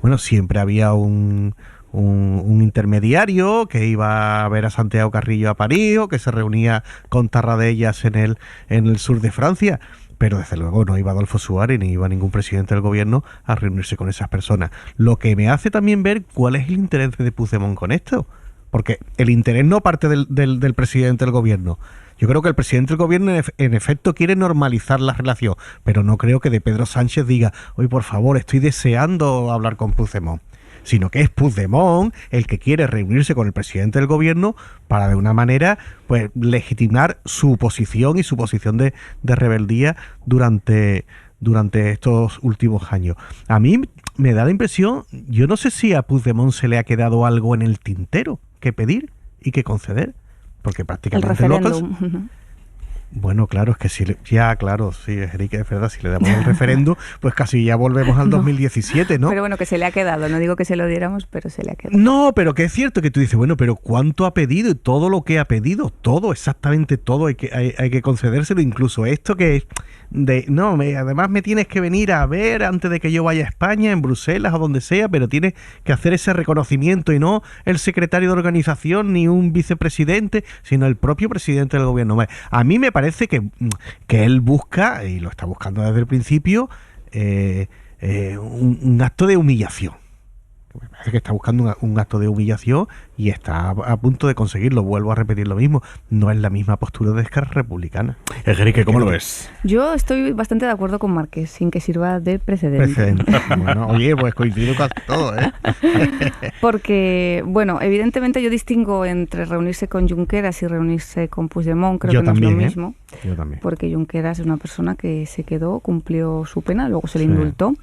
Bueno, siempre había un intermediario que iba a ver a Santiago Carrillo a París, o que se reunía con Tarradellas en el sur de Francia. Pero desde luego no iba Adolfo Suárez ni iba ningún presidente del gobierno a reunirse con esas personas. Lo que me hace también ver cuál es el interés de Puigdemont con esto. Porque el interés no parte del presidente del gobierno. Yo creo que el presidente del gobierno en efecto quiere normalizar la relación, pero no creo que de Pedro Sánchez diga: oye, por favor, estoy deseando hablar con Puigdemont. Sino que es Puigdemont el que quiere reunirse con el presidente del gobierno para de una manera pues legitimar su posición y su posición de rebeldía durante estos últimos años. A mí me da la impresión, yo no sé si a Puigdemont se le ha quedado algo en el tintero que pedir y que conceder, porque prácticamente el referéndum. Bueno, claro, es que sí, Enrique, es verdad, si le damos el referéndum, pues casi ya volvemos al 2017, ¿no? Pero bueno, que se le ha quedado, no digo que se lo diéramos, pero se le ha quedado. No, pero que es cierto que tú dices, bueno, pero ¿cuánto ha pedido? Y todo lo que ha pedido, todo, exactamente todo, hay que concedérselo, incluso esto que es además me tienes que venir a ver antes de que yo vaya a España, en Bruselas o donde sea, pero tienes que hacer ese reconocimiento, y no el secretario de organización ni un vicepresidente, sino el propio presidente del gobierno. A mí me parece que él busca, y lo está buscando desde el principio, un acto de humillación. Me parece que está buscando un acto de humillación y está a punto de conseguirlo. Vuelvo a repetir lo mismo. No es la misma postura de Esquerra Republicana. Enrique, ¿cómo lo ves? Yo estoy bastante de acuerdo con Márquez, sin que sirva de precedente. Bueno, oye, pues coincido casi todo, ¿eh? Porque, bueno, evidentemente yo distingo entre reunirse con Junqueras y reunirse con Puigdemont. Creo que no es lo mismo. Yo también. Porque Junqueras es una persona que se quedó, cumplió su pena, luego se le indultó.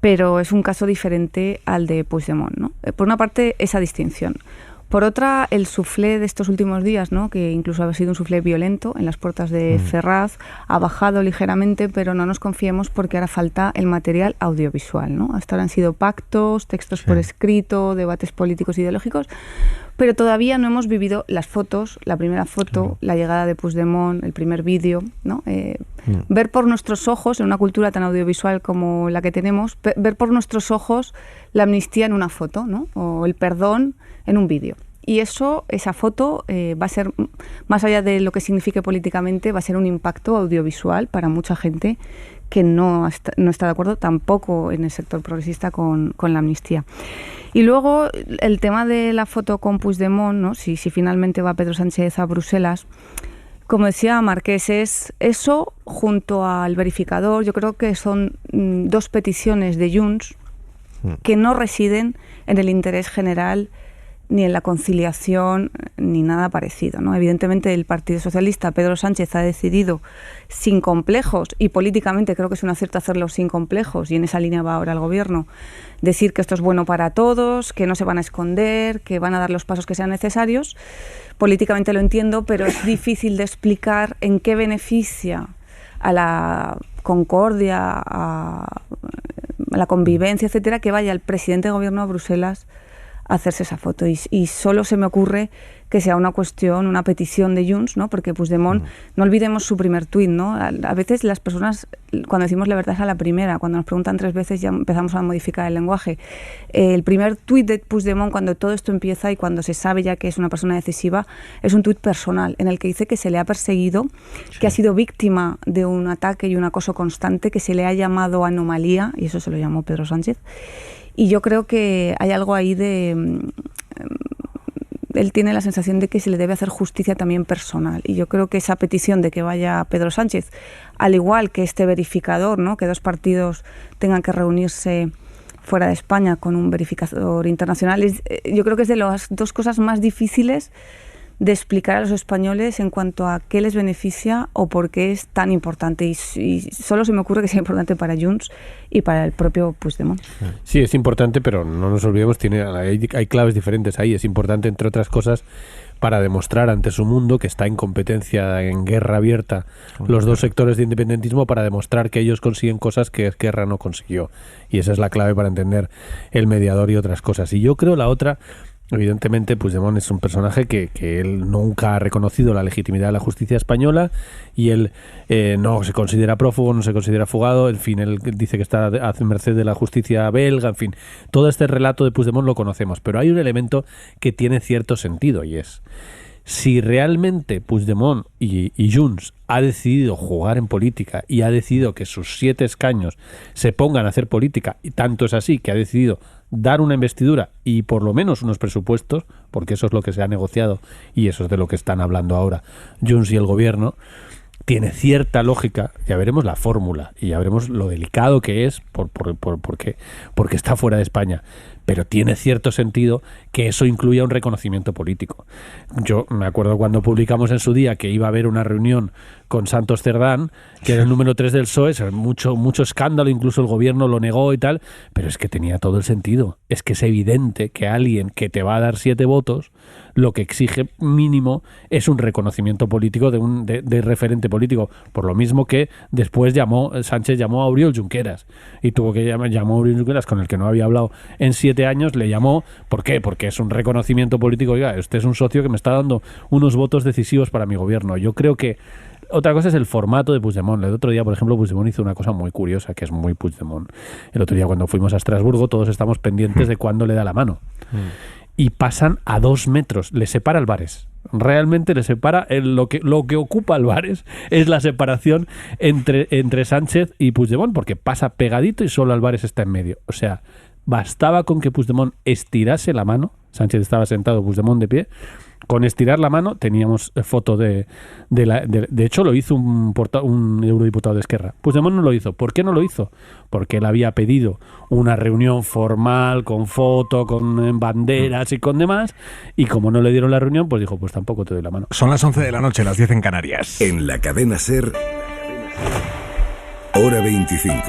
Pero es un caso diferente al de Puigdemont, ¿no? Por una parte, esa distinción. Por otra, el suflé de estos últimos días, ¿no? Que incluso ha sido un suflé violento en las puertas de Ferraz, ha bajado ligeramente, pero no nos confiemos porque ahora falta el material audiovisual, ¿no? Hasta ahora han sido pactos, textos por escrito, debates políticos ideológicos, pero todavía no hemos vivido las fotos, la primera foto, la llegada de Puigdemont, el primer vídeo, ¿no? Ver por nuestros ojos, en una cultura tan audiovisual como la que tenemos, ver por nuestros ojos la amnistía en una foto, ¿no? O el perdón en un vídeo. Y esa foto va a ser, más allá de lo que signifique políticamente, va a ser un impacto audiovisual para mucha gente que no está de acuerdo tampoco en el sector progresista con la amnistía. Y luego el tema de la foto con Puigdemont, ¿no? Si finalmente va Pedro Sánchez a Bruselas, como decía Marqués, es eso junto al verificador. Yo creo que son dos peticiones de Junts que no residen en el interés general ni en la conciliación, ni nada parecido, ¿no? Evidentemente el Partido Socialista, Pedro Sánchez, ha decidido sin complejos, y políticamente creo que es un acierto hacerlo sin complejos, y en esa línea va ahora el Gobierno, decir que esto es bueno para todos, que no se van a esconder, que van a dar los pasos que sean necesarios. Políticamente lo entiendo, pero es difícil de explicar en qué beneficia a la concordia, a la convivencia, etcétera, que vaya el presidente de Gobierno a Bruselas hacerse esa foto, y solo se me ocurre que sea una cuestión, una petición de Junts, ¿no? Porque Puigdemont, no olvidemos su primer tuit, ¿no? A veces las personas, cuando decimos la verdad es a la primera, cuando nos preguntan 3 veces ya empezamos a modificar el lenguaje. El primer tuit de Puigdemont, cuando todo esto empieza y cuando se sabe ya que es una persona decisiva, es un tuit personal en el que dice que se le ha perseguido, que ha sido víctima de un ataque y un acoso constante, que se le ha llamado anomalía, y eso se lo llamó Pedro Sánchez. Y yo creo que hay algo ahí de... Él tiene la sensación de que se le debe hacer justicia también personal. Y yo creo que esa petición de que vaya Pedro Sánchez, al igual que este verificador, ¿no? Que 2 partidos tengan que reunirse fuera de España con un verificador internacional. Yo creo que es de las dos cosas más difíciles de explicar a los españoles en cuanto a qué les beneficia o por qué es tan importante. Y solo se me ocurre que sea importante para Junts y para el propio Puigdemont. Sí, es importante, pero no nos olvidemos, hay claves diferentes ahí. Es importante, entre otras cosas, para demostrar ante su mundo que está en competencia, en guerra abierta, los dos sectores de independentismo, para demostrar que ellos consiguen cosas que Esquerra no consiguió. Y esa es la clave para entender el mediador y otras cosas. Y yo creo la otra... Evidentemente, Puigdemont es un personaje que él nunca ha reconocido la legitimidad de la justicia española y él no se considera prófugo, no se considera fugado, en fin, él dice que está a merced de la justicia belga, en fin. Todo este relato de Puigdemont lo conocemos, pero hay un elemento que tiene cierto sentido y es: si realmente Puigdemont y Junts ha decidido jugar en política y ha decidido que sus 7 escaños se pongan a hacer política, y tanto es así que ha decidido dar una investidura y por lo menos unos presupuestos, porque eso es lo que se ha negociado y eso es de lo que están hablando ahora Junts y el gobierno, tiene cierta lógica. Ya veremos la fórmula y ya veremos lo delicado que es porque está fuera de España, pero tiene cierto sentido que eso incluya un reconocimiento político. Yo me acuerdo cuando publicamos en su día que iba a haber una reunión con Santos Cerdán, que era el número 3 del PSOE, mucho escándalo, incluso el gobierno lo negó y tal, pero es que tenía todo el sentido. Es que es evidente que alguien que te va a dar 7 votos, lo que exige mínimo es un reconocimiento político de referente político, por lo mismo que después Sánchez llamó a Oriol Junqueras y llamó a Oriol Junqueras, con el que no había hablado en 7 años, le llamó. ¿Por qué? Porque es un reconocimiento político. Oiga, usted es un socio que me está dando unos votos decisivos para mi gobierno. Yo creo que otra cosa es el formato de Puigdemont. El otro día, por ejemplo, Puigdemont hizo una cosa muy curiosa, que es muy Puigdemont. El otro día, cuando fuimos a Estrasburgo, todos estamos pendientes de cuándo le da la mano. Y pasan a 2 metros. Le separa Álvarez. Realmente le separa. Lo que ocupa Álvarez es la separación entre Sánchez y Puigdemont, porque pasa pegadito y solo Álvarez está en medio. O sea, bastaba con que Puigdemont estirase la mano. Sánchez estaba sentado, Puigdemont de pie. Con estirar la mano teníamos foto de hecho lo hizo un eurodiputado de Esquerra. Puigdemont no lo hizo. ¿Por qué no lo hizo? Porque él había pedido una reunión formal, con foto, con banderas y con demás, y como no le dieron la reunión, pues dijo, pues tampoco te doy la mano. Son las 11 de la noche, las 10 en Canarias. En la cadena SER, hora 25.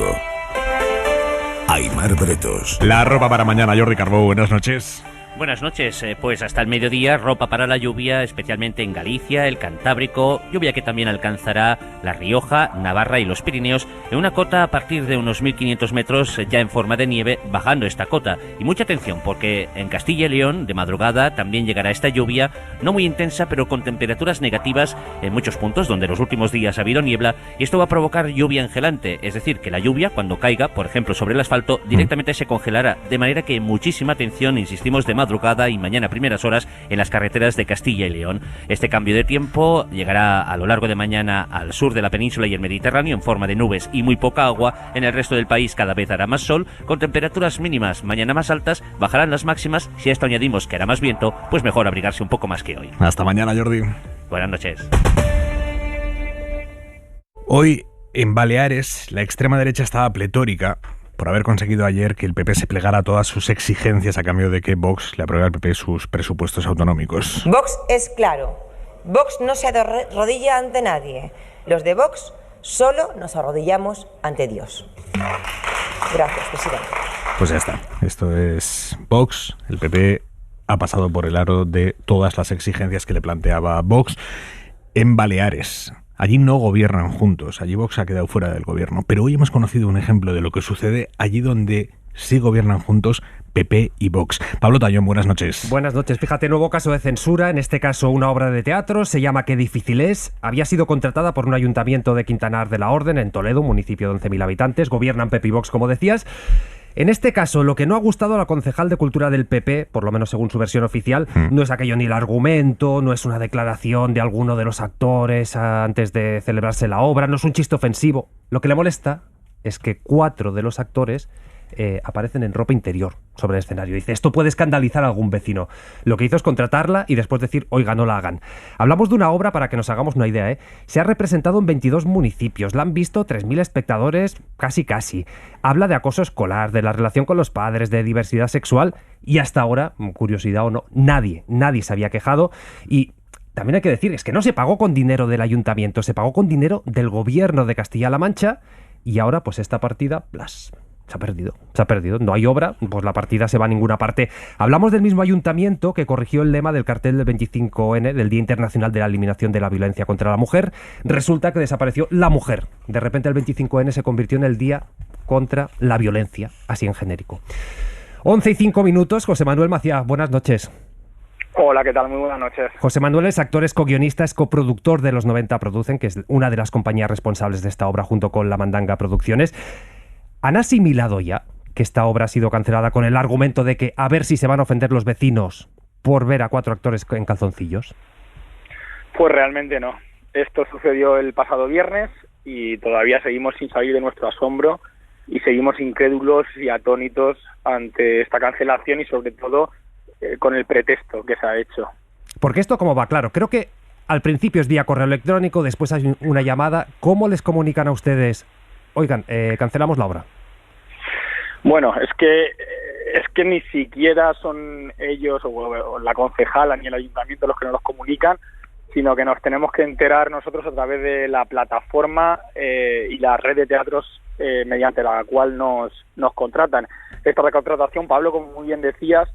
Aimar Bretos. La ropa para mañana, Jordi Carbó, buenas noches. Buenas noches, pues hasta el mediodía ropa para la lluvia, especialmente en Galicia, el Cantábrico, lluvia que también alcanzará La Rioja, Navarra y los Pirineos, en una cota a partir de unos 1500 metros ya en forma de nieve, bajando esta cota. Y mucha atención porque en Castilla y León de madrugada también llegará esta lluvia, no muy intensa pero con temperaturas negativas en muchos puntos donde los últimos días ha habido niebla, y esto va a provocar lluvia engelante, es decir, que la lluvia cuando caiga, por ejemplo sobre el asfalto, directamente se congelará, de manera que muchísima atención, insistimos, de madrugada y mañana primeras horas en las carreteras de Castilla y León. Este cambio de tiempo llegará a lo largo de mañana al sur de la península y el Mediterráneo en forma de nubes y muy poca agua. En el resto del país cada vez hará más sol, con temperaturas mínimas mañana más altas, bajarán las máximas. Si a esto añadimos que hará más viento, pues mejor abrigarse un poco más que hoy. Hasta mañana, Jordi. Buenas noches. Hoy, en Baleares, la extrema derecha estaba pletórica por haber conseguido ayer que el PP se plegara a todas sus exigencias a cambio de que Vox le apruebe al PP sus presupuestos autonómicos. Vox es claro. Vox no se arrodilla ante nadie. Los de Vox solo nos arrodillamos ante Dios. Gracias, presidente. Pues ya está. Esto es Vox. El PP ha pasado por el aro de todas las exigencias que le planteaba Vox en Baleares. Allí no gobiernan juntos, allí Vox ha quedado fuera del gobierno, pero hoy hemos conocido un ejemplo de lo que sucede allí donde sí gobiernan juntos PP y Vox. Pablo Tallón, buenas noches. Buenas noches. Fíjate, nuevo caso de censura, en este caso una obra de teatro, se llama Qué difícil es. Había sido contratada por un ayuntamiento de Quintanar de la Orden, en Toledo, un municipio de 11.000 habitantes. Gobiernan PP y Vox, como decías. En este caso, lo que no ha gustado a la concejal de Cultura del PP, por lo menos según su versión oficial, no es aquello ni el argumento, no es una declaración de alguno de los actores antes de celebrarse la obra, no es un chiste ofensivo. Lo que le molesta es que 4 de los actores aparecen en ropa interior sobre el escenario. Dice, esto puede escandalizar a algún vecino. Lo que hizo es contratarla y después decir, oiga, no la hagan. Hablamos de una obra, para que nos hagamos una idea, se ha representado en 22 municipios, la han visto 3.000 espectadores, casi. Habla de acoso escolar, de la relación con los padres, de diversidad sexual, y hasta ahora, curiosidad o no, nadie se había quejado. Y también hay que decir, es que no se pagó con dinero del ayuntamiento, se pagó con dinero del gobierno de Castilla-La Mancha, y ahora pues esta partida, se ha perdido. No hay obra, pues la partida se va a ninguna parte. Hablamos del mismo ayuntamiento que corrigió el lema del cartel del 25N, del Día Internacional de la Eliminación de la Violencia contra la Mujer. Resulta que desapareció la mujer. De repente el 25N se convirtió en el Día contra la Violencia, así en genérico. 11:05. José Manuel Macía, buenas noches. Hola, ¿qué tal? Muy buenas noches. José Manuel es actor, es co-guionista, es coproductor de Los 90 Producen, que es una de las compañías responsables de esta obra junto con La Mandanga Producciones. ¿Han asimilado ya que esta obra ha sido cancelada con el argumento de que a ver si se van a ofender los vecinos por ver a 4 actores en calzoncillos? Pues realmente no. Esto sucedió el pasado viernes y todavía seguimos sin salir de nuestro asombro y seguimos incrédulos y atónitos ante esta cancelación y sobre todo con el pretexto que se ha hecho. Porque esto cómo va, claro, creo que al principio es vía correo electrónico, después hay una llamada. ¿Cómo les comunican a ustedes? Oigan, cancelamos la obra. Bueno, es que ni siquiera son ellos o la concejala ni el ayuntamiento los que nos los comunican, sino que nos tenemos que enterar nosotros a través de la plataforma y la red de teatros mediante la cual nos contratan. Esta recontratación, Pablo, como muy bien decías,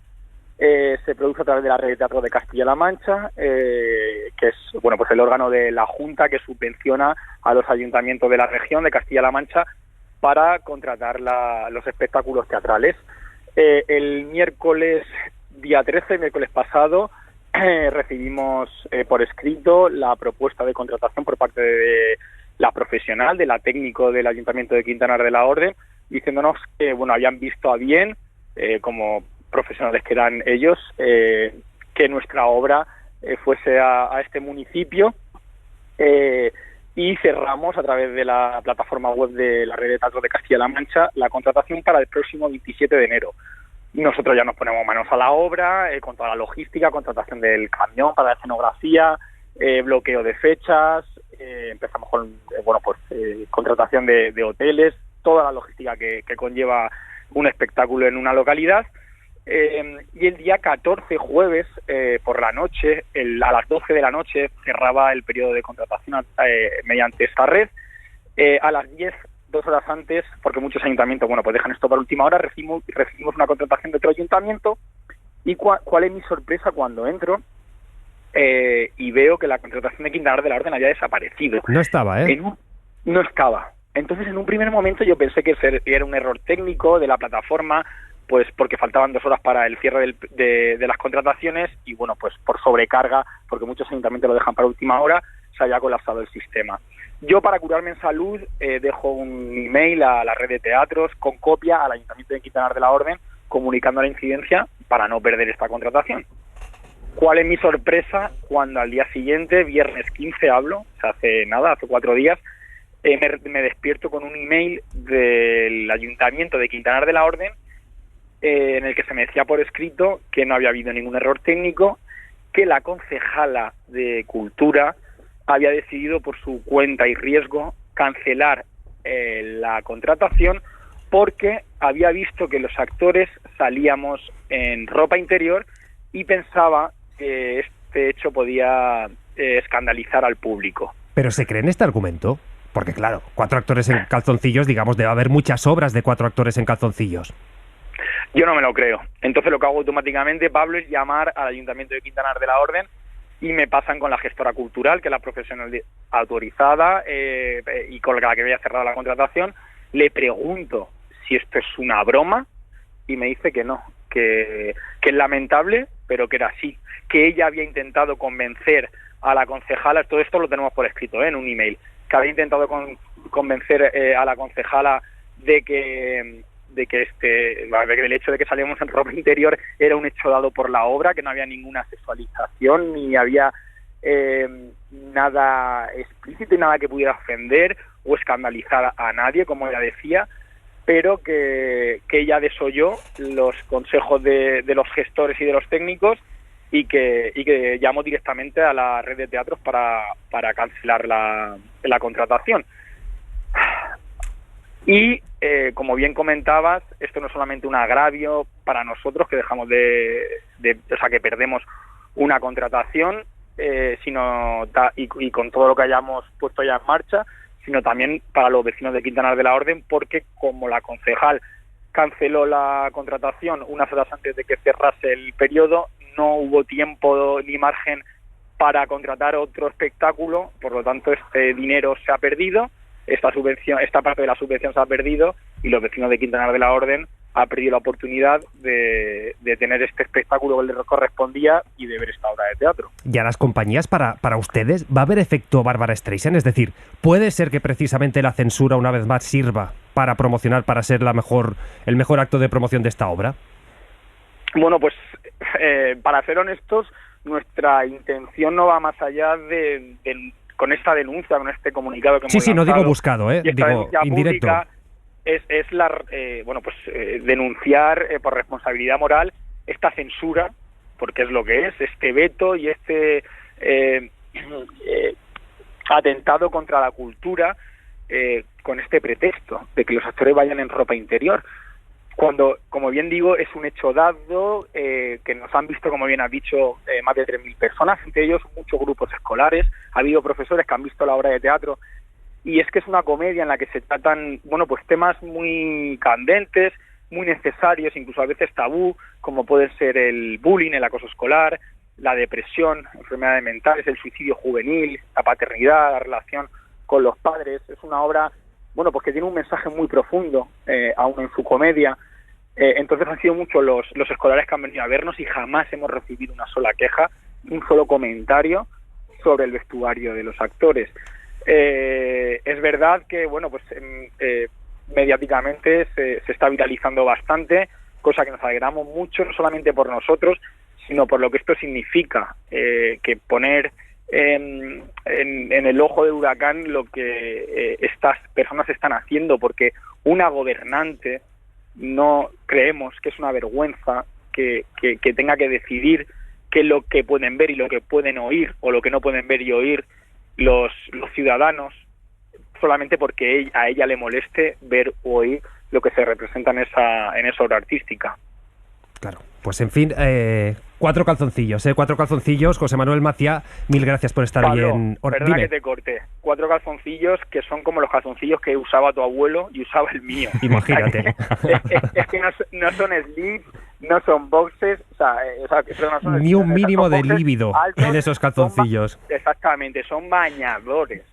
se produce a través de la red de teatro de Castilla-La Mancha, que es pues el órgano de la Junta que subvenciona a los ayuntamientos de la región de Castilla-La Mancha para contratar los espectáculos teatrales. El miércoles día 13, miércoles pasado, recibimos por escrito la propuesta de contratación por parte de la profesional, de la técnico del Ayuntamiento de Quintanar de la Orden, diciéndonos que habían visto a bien, como profesionales que eran ellos, que nuestra obra fuese a este municipio, y cerramos a través de la plataforma web de la red de teatro de Castilla-La Mancha la contratación para el próximo 27 de enero. Nosotros ya nos ponemos manos a la obra, con toda la logística, contratación del camión para la escenografía, bloqueo de fechas, empezamos con contratación de hoteles, toda la logística que conlleva un espectáculo en una localidad. Y el día 14, jueves, por la noche, a las 12 de la noche, cerraba el periodo de contratación mediante esta red. A las 10, 2 horas antes, porque muchos ayuntamientos, pues dejan esto para última hora, recibimos una contratación de otro ayuntamiento. Y ¿cuál es mi sorpresa cuando entro y veo que la contratación de Quintanar de la Orden había desaparecido? No estaba, No estaba. Entonces, en un primer momento yo pensé que era un error técnico de la plataforma, pues porque faltaban 2 horas para el cierre de las contrataciones y pues por sobrecarga, porque muchos ayuntamientos lo dejan para última hora, se había colapsado el sistema. Yo, para curarme en salud, dejo un email a la red de teatros con copia al Ayuntamiento de Quintanar de la Orden comunicando la incidencia para no perder esta contratación. ¿Cuál es mi sorpresa cuando al día siguiente, viernes 15 hace 4 días, me despierto con un email del Ayuntamiento de Quintanar de la Orden en el que se me decía por escrito que no había habido ningún error técnico, que la concejala de Cultura había decidido por su cuenta y riesgo cancelar la contratación porque había visto que los actores salíamos en ropa interior y pensaba que este hecho podía escandalizar al público. ¿Pero se cree en este argumento? Porque claro, 4 actores en calzoncillos, digamos, debe haber muchas obras de 4 actores en calzoncillos. Yo no me lo creo. Entonces lo que hago automáticamente, Pablo, es llamar al Ayuntamiento de Quintanar de la Orden y me pasan con la gestora cultural, que es la profesional autorizada y con la que había cerrado la contratación. Le pregunto si esto es una broma y me dice que no, que es lamentable, pero que era así, que ella había intentado convencer a la concejala, todo esto lo tenemos por escrito en un email, que había intentado convencer a la concejala de que el hecho de que salíamos en ropa interior era un hecho dado por la obra, que no había ninguna sexualización, ni había nada explícito y nada que pudiera ofender o escandalizar a nadie, como ella decía. pero que ella desoyó los consejos de los gestores y de los técnicos y que llamó directamente a la red de teatros para cancelar la contratación. Y, como bien comentabas, esto no es solamente un agravio para nosotros, que dejamos o sea, que perdemos una contratación, sino y con todo lo que hayamos puesto ya en marcha, sino también para los vecinos de Quintanar de la Orden, porque como la concejal canceló la contratación unas horas antes de que cerrase el periodo, no hubo tiempo ni margen para contratar otro espectáculo, por lo tanto este dinero se ha perdido, esta parte de la subvención se ha perdido, y los vecinos de Quintanar de la Orden han perdido la oportunidad de tener este espectáculo que les correspondía y de ver esta obra de teatro. Y a las compañías, para ustedes, ¿va a haber efecto Bárbara Streisand? Es decir, ¿puede ser que precisamente la censura una vez más sirva para promocionar, para ser el mejor acto de promoción de esta obra? Bueno, pues para ser honestos, nuestra intención no va más allá de con esta denuncia, con este comunicado que hemos lanzado. No digo buscado, digo indirecto. Es denunciar por responsabilidad moral esta censura, porque es lo que es, este veto y este atentado contra la cultura, con este pretexto de que los actores vayan en ropa interior, cuando, como bien digo, es un hecho dado, que nos han visto, como bien has dicho, más de 3.000 personas, entre ellos muchos grupos escolares. Ha habido profesores que han visto la obra de teatro, y es que es una comedia en la que se tratan, pues temas muy candentes, muy necesarios, incluso a veces tabú, como puede ser el bullying, el acoso escolar, la depresión, enfermedades mentales, el suicidio juvenil, la paternidad, la relación con los padres. Es una obra, pues que tiene un mensaje muy profundo, aún en su comedia. Entonces han sido muchos los escolares que han venido a vernos y jamás hemos recibido una sola queja, un solo comentario sobre el vestuario de los actores. Es verdad que, mediáticamente se está viralizando bastante, cosa que nos alegramos mucho, no solamente por nosotros, sino por lo que esto significa, que poner en el ojo del huracán lo que estas personas están haciendo, porque una gobernante, no creemos que es una vergüenza que tenga que decidir qué es lo que pueden ver y lo que pueden oír, o lo que no pueden ver y oír los ciudadanos, solamente porque a ella le moleste ver o oír lo que se representa en esa obra artística. Claro, pues en fin, 4 calzoncillos, José Manuel Maciá, mil gracias por estar Pablo, hoy en... Perdona que te corte, 4 calzoncillos que son como los calzoncillos que usaba tu abuelo y usaba el mío. Imagínate. es que no son slips, no son boxes, eso no son ni un mínimo de líbido en esos calzoncillos. Exactamente, son bañadores.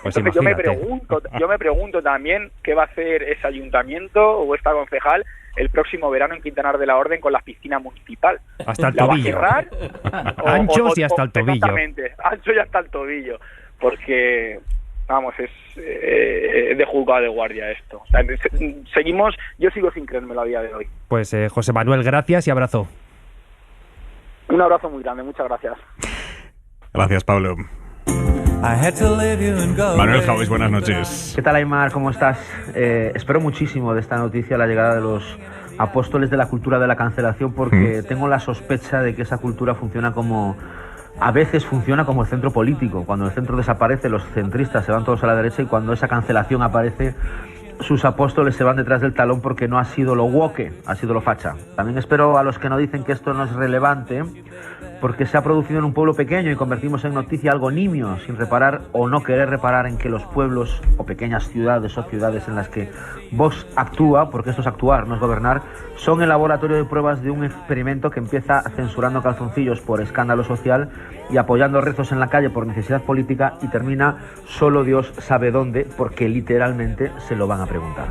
Pues entonces yo me pregunto también qué va a hacer ese ayuntamiento o esta concejal el próximo verano en Quintanar de la Orden con la piscina municipal. Hasta el tobillo. ¿La va a cerrar? Anchos y hasta el tobillo. Exactamente, ancho y hasta el tobillo, porque es de juzgado de guardia esto. Yo sigo sin creérmelo a día de hoy. Pues José Manuel, gracias y abrazo. Un abrazo muy grande, muchas gracias. Gracias, Pablo. Manuel Jauis, buenas noches. ¿Qué tal, Aymar? ¿Cómo estás? Espero muchísimo de esta noticia, la llegada de los apóstoles de la cultura de la cancelación, porque tengo la sospecha de que esa cultura a veces funciona como el centro político. Cuando el centro desaparece, los centristas se van todos a la derecha, y cuando esa cancelación aparece, sus apóstoles se van detrás del talón, porque no ha sido lo woke, ha sido lo facha. También espero a los que no dicen que esto no es relevante, porque se ha producido en un pueblo pequeño y convertimos en noticia algo nimio, sin reparar o no querer reparar en que los pueblos o pequeñas ciudades o ciudades en las que Vox actúa, porque esto es actuar, no es gobernar, son el laboratorio de pruebas de un experimento que empieza censurando calzoncillos por escándalo social y apoyando rezos en la calle por necesidad política, y termina solo Dios sabe dónde, porque literalmente se lo van a preguntar.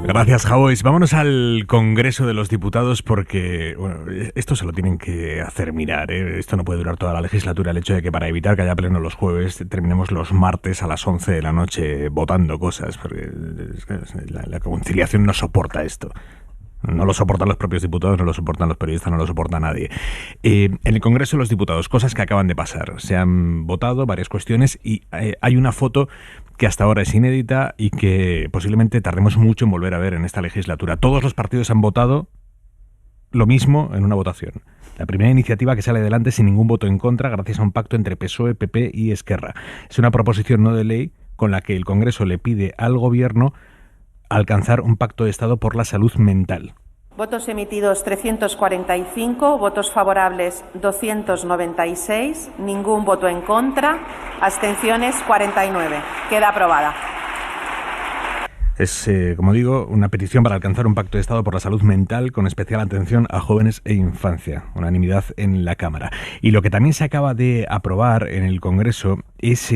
Gracias, Jauis. Vámonos al Congreso de los Diputados, porque esto se lo tienen que hacer mirar, ¿eh? Esto no puede durar toda la legislatura, el hecho de que para evitar que haya pleno los jueves terminemos los martes a las 11 de la noche votando cosas, porque la conciliación no soporta esto. No lo soportan los propios diputados, no lo soportan los periodistas, no lo soporta nadie. En el Congreso de los Diputados, cosas que acaban de pasar. Se han votado varias cuestiones y hay una foto que hasta ahora es inédita y que posiblemente tardemos mucho en volver a ver en esta legislatura. Todos los partidos han votado lo mismo en una votación. La primera iniciativa que sale adelante sin ningún voto en contra gracias a un pacto entre PSOE, PP y Esquerra. Es una proposición no de ley con la que el Congreso le pide al Gobierno alcanzar un pacto de Estado por la salud mental. Votos emitidos 345, votos favorables 296, ningún voto en contra, abstenciones 49. Queda aprobada. Es, como digo, una petición para alcanzar un pacto de Estado por la salud mental con especial atención a jóvenes e infancia. Unanimidad en la Cámara. Y lo que también se acaba de aprobar en el Congreso es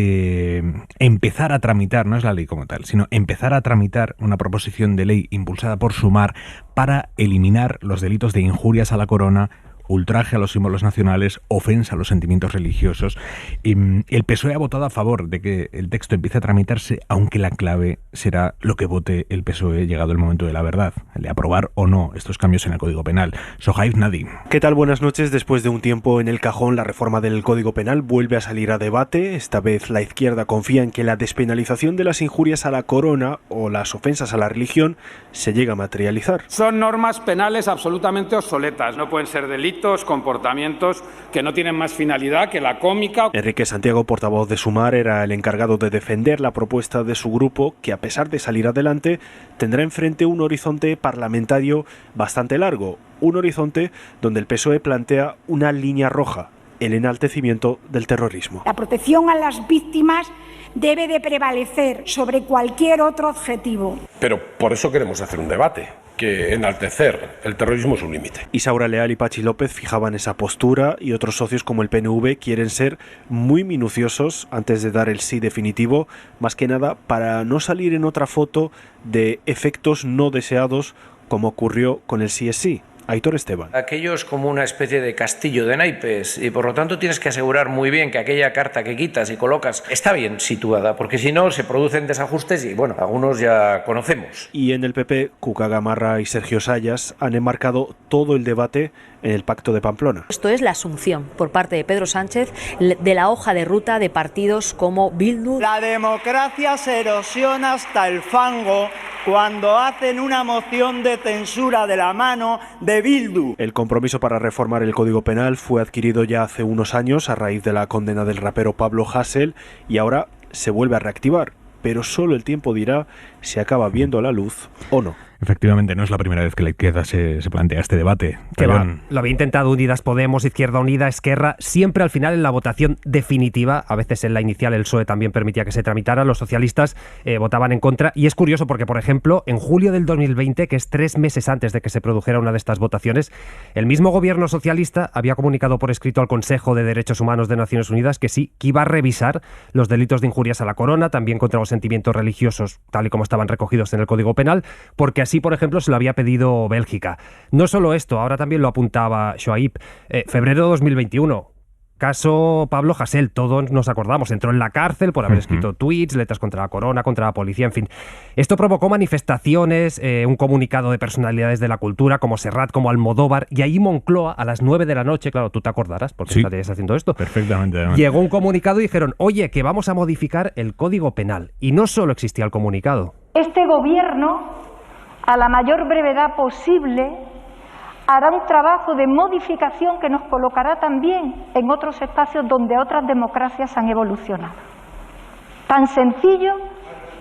empezar a tramitar, no es la ley como tal, sino empezar a tramitar una proposición de ley impulsada por Sumar para eliminar los delitos de injurias a la corona, ultraje a los símbolos nacionales, ofensa a los sentimientos religiosos. El PSOE ha votado a favor de que el texto empiece a tramitarse, aunque la clave será lo que vote el PSOE llegado el momento de la verdad, el de aprobar o no estos cambios en el Código Penal. Sohaib Nadim. ¿Qué tal? Buenas noches. Después de un tiempo en el cajón, la reforma del Código Penal vuelve a salir a debate. Esta vez la izquierda confía en que la despenalización de las injurias a la corona o las ofensas a la religión se llegue a materializar. Son normas penales absolutamente obsoletas. No pueden ser delitos, comportamientos que no tienen más finalidad que la cómica. Enrique Santiago, portavoz de Sumar, era el encargado de defender la propuesta de su grupo, que a pesar de salir adelante, tendrá enfrente un horizonte parlamentario bastante largo, un horizonte donde el PSOE plantea una línea roja, el enaltecimiento del terrorismo. La protección a las víctimas debe de prevalecer sobre cualquier otro objetivo. Pero por eso queremos hacer un debate, que enaltecer el terrorismo es un límite. Isaura Leal y Pachi López fijaban esa postura y otros socios como el PNV quieren ser muy minuciosos antes de dar el sí definitivo, más que nada para no salir en otra foto de efectos no deseados como ocurrió con el sí es sí. Aitor Esteban. Aquello es como una especie de castillo de naipes y por lo tanto tienes que asegurar muy bien que aquella carta que quitas y colocas está bien situada, porque si no se producen desajustes y bueno, algunos ya conocemos. Y en el PP, Cuca Gamarra y Sergio Sayas han enmarcado todo el debate en el Pacto de Pamplona. Esto es la asunción por parte de Pedro Sánchez de la hoja de ruta de partidos como Bildu. La democracia se erosiona hasta el fango cuando hacen una moción de censura de la mano de Bildu. El compromiso para reformar el Código Penal fue adquirido ya hace unos años a raíz de la condena del rapero Pablo Hasél y ahora se vuelve a reactivar, pero solo el tiempo dirá si acaba viendo la luz o no. Efectivamente, no es la primera vez que la izquierda se plantea este debate. Lo había intentado Unidas Podemos, Izquierda Unida, Esquerra, siempre al final en la votación definitiva, a veces en la inicial el PSOE también permitía que se tramitara, los socialistas votaban en contra, y es curioso porque, por ejemplo, en julio del 2020, que es 3 meses antes de que se produjera una de estas votaciones, el mismo gobierno socialista había comunicado por escrito al Consejo de Derechos Humanos de Naciones Unidas que sí, que iba a revisar los delitos de injurias a la corona, también contra los sentimientos religiosos, tal y como estaban recogidos en el Código Penal, porque así, por ejemplo, se lo había pedido Bélgica. No solo esto, ahora también lo apuntaba Shoaib. Febrero de 2021, caso Pablo Hasél, todos nos acordamos, entró en la cárcel por haber escrito tweets, letras contra la corona, contra la policía, en fin. Esto provocó manifestaciones, un comunicado de personalidades de la cultura como Serrat, como Almodóvar, y ahí Moncloa, a las 9 de la noche, claro, tú te acordarás porque sí, estarías haciendo esto. Perfectamente. Además. Llegó un comunicado y dijeron, oye, que vamos a modificar el Código Penal. Y no solo existía el comunicado. Este gobierno, a la mayor brevedad posible, hará un trabajo de modificación que nos colocará también en otros espacios donde otras democracias han evolucionado. Tan sencillo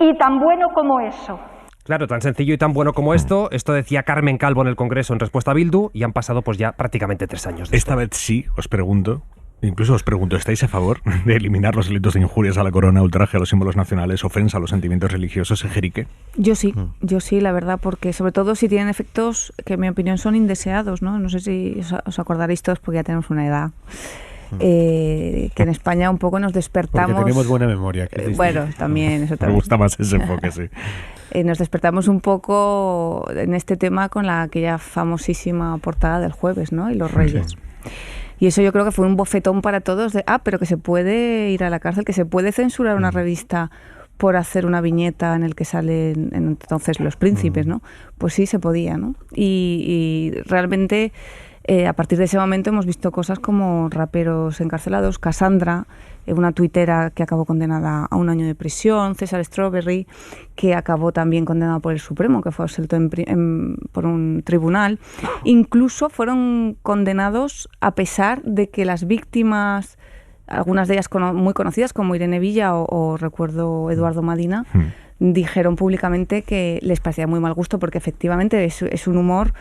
y tan bueno como eso. Claro, tan sencillo y tan bueno como esto. Esto decía Carmen Calvo en el Congreso en respuesta a Bildu, y han pasado pues ya prácticamente 3 años. Esta vez sí, os pregunto, ¿estáis a favor de eliminar los delitos de injurias a la corona, ultraje a los símbolos nacionales, ofensa a los sentimientos religiosos, Ejerique? Yo sí, la verdad, porque sobre todo si tienen efectos que en mi opinión son indeseados, ¿no? No sé si os acordaréis todos porque ya tenemos una edad. Que en España un poco nos despertamos... Porque tenemos buena memoria. Bueno, también, eso también. Me gusta más ese enfoque, sí. Nos despertamos un poco en este tema con aquella famosísima portada del Jueves, ¿no? Y los Reyes. Sí. Y eso yo creo que fue un bofetón para todos de, pero que se puede ir a la cárcel, que se puede censurar una revista por hacer una viñeta en el que salen entonces los príncipes, ¿no? Pues sí se podía, ¿no? Y realmente a partir de ese momento hemos visto cosas como raperos encarcelados, Cassandra, una tuitera que acabó condenada a 1 año de prisión, César Strawberry, que acabó también condenado por el Supremo, que fue absuelto por un tribunal. Incluso fueron condenados a pesar de que las víctimas, algunas de ellas muy conocidas como Irene Villa o recuerdo Eduardo Madina, dijeron públicamente que les parecía muy mal gusto porque efectivamente es un humor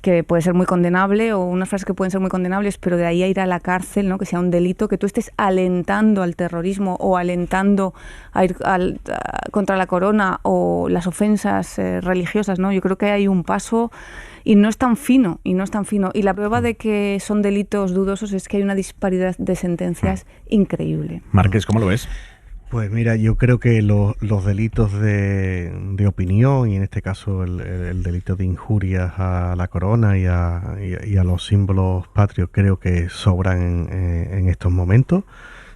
que puede ser muy condenable o unas frases que pueden ser muy condenables, pero de ahí a ir a la cárcel, ¿no? Que sea un delito, que tú estés alentando al terrorismo o alentando a ir contra la corona o las ofensas religiosas, ¿no? Yo creo que hay un paso y no es tan fino, y la prueba de que son delitos dudosos es que hay una disparidad de sentencias increíble. Márquez, ¿cómo lo ves? Pues mira, yo creo que los delitos de opinión, y en este caso el delito de injurias a la corona y a los símbolos patrios, creo que sobran en estos momentos.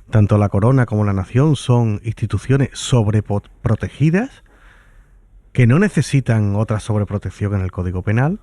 Tanto la corona como la nación son instituciones sobreprotegidas que no necesitan otra sobreprotección en el Código Penal,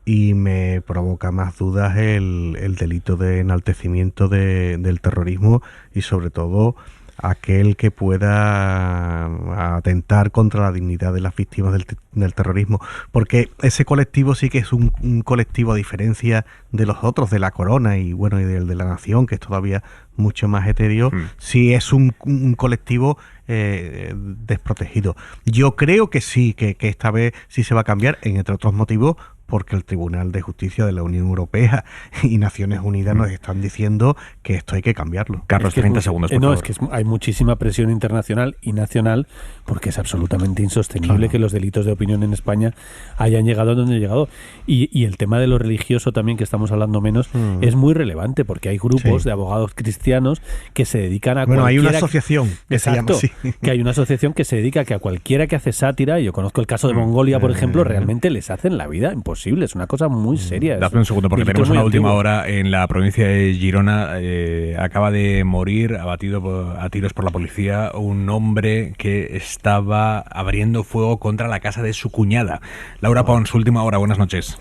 y me provoca más dudas el delito de enaltecimiento del terrorismo y sobre todo aquel que pueda atentar contra la dignidad de las víctimas del terrorismo, porque ese colectivo sí que es un colectivo, a diferencia de los otros, de la corona y bueno, y del de la nación, que es todavía mucho más etéreo, sí es un colectivo desprotegido. Yo creo que sí, que esta vez sí se va a cambiar, entre otros motivos, porque el Tribunal de Justicia de la Unión Europea y Naciones Unidas nos están diciendo que esto hay que cambiarlo. Carlos, 30 segundos, por favor. Es que hay muchísima presión internacional y nacional, porque es absolutamente insostenible que los delitos de opinión en España hayan llegado a donde han llegado. Y el tema de lo religioso también, que estamos hablando menos, es muy relevante, porque hay grupos de abogados cristianos que se dedican a hay una asociación que se llama así. Que hay una asociación que se dedica a que a cualquiera que hace sátira, yo conozco el caso de Mongolia, por ejemplo, realmente les hacen la vida imposible. Es una cosa muy seria. Dame un segundo, porque tenemos una última hora. En la provincia de Girona acaba de morir, abatido a tiros por la policía, un hombre que estaba abriendo fuego contra la casa de su cuñada. Laura Pons, última hora, buenas noches.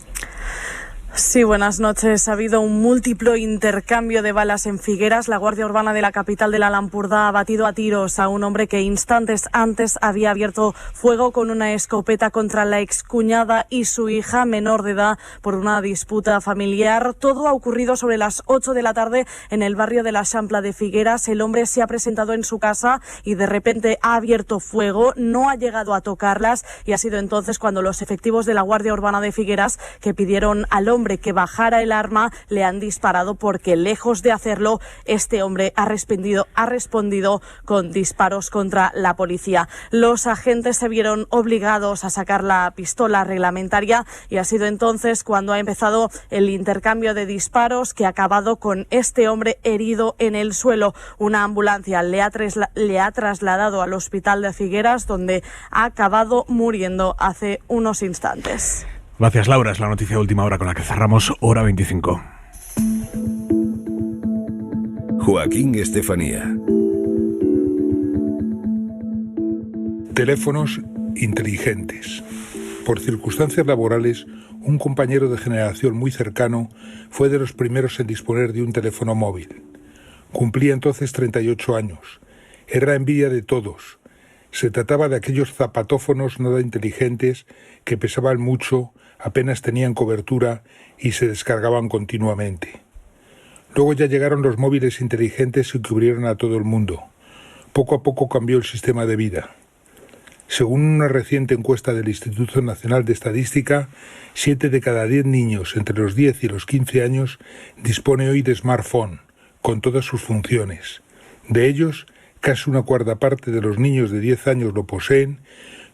Sí, buenas noches. Ha habido un múltiplo intercambio de balas en Figueras. La Guardia Urbana de la capital de la Lampurdá ha batido a tiros a un hombre que instantes antes había abierto fuego con una escopeta contra la excuñada y su hija menor de edad por una disputa familiar. Todo ha ocurrido sobre las 8 de la tarde en el barrio de la Champla de Figueras. El hombre se ha presentado en su casa y de repente ha abierto fuego, no ha llegado a tocarlas, y ha sido entonces cuando los efectivos de la Guardia Urbana de Figueras, que pidieron al hombre que bajara el arma, le han disparado, porque lejos de hacerlo, este hombre ha respondido con disparos contra la policía. Los agentes se vieron obligados a sacar la pistola reglamentaria y ha sido entonces cuando ha empezado el intercambio de disparos, que ha acabado con este hombre herido en el suelo. Una ambulancia le ha trasladado al hospital de Figueras, donde ha acabado muriendo hace unos instantes. Gracias, Laura. Es la noticia de última hora con la que cerramos Hora 25. Joaquín Estefanía. Teléfonos inteligentes. Por circunstancias laborales, un compañero de generación muy cercano fue de los primeros en disponer de un teléfono móvil. Cumplía entonces 38 años. Era la envidia de todos. Se trataba de aquellos zapatófonos nada inteligentes que pesaban mucho, apenas tenían cobertura y se descargaban continuamente. Luego ya llegaron los móviles inteligentes y cubrieron a todo el mundo. Poco a poco cambió el sistema de vida. Según una reciente encuesta del Instituto Nacional de Estadística, 7 de cada 10 niños entre los 10 y los 15 años dispone hoy de smartphone, con todas sus funciones. De ellos, casi una cuarta parte de los niños de 10 años lo poseen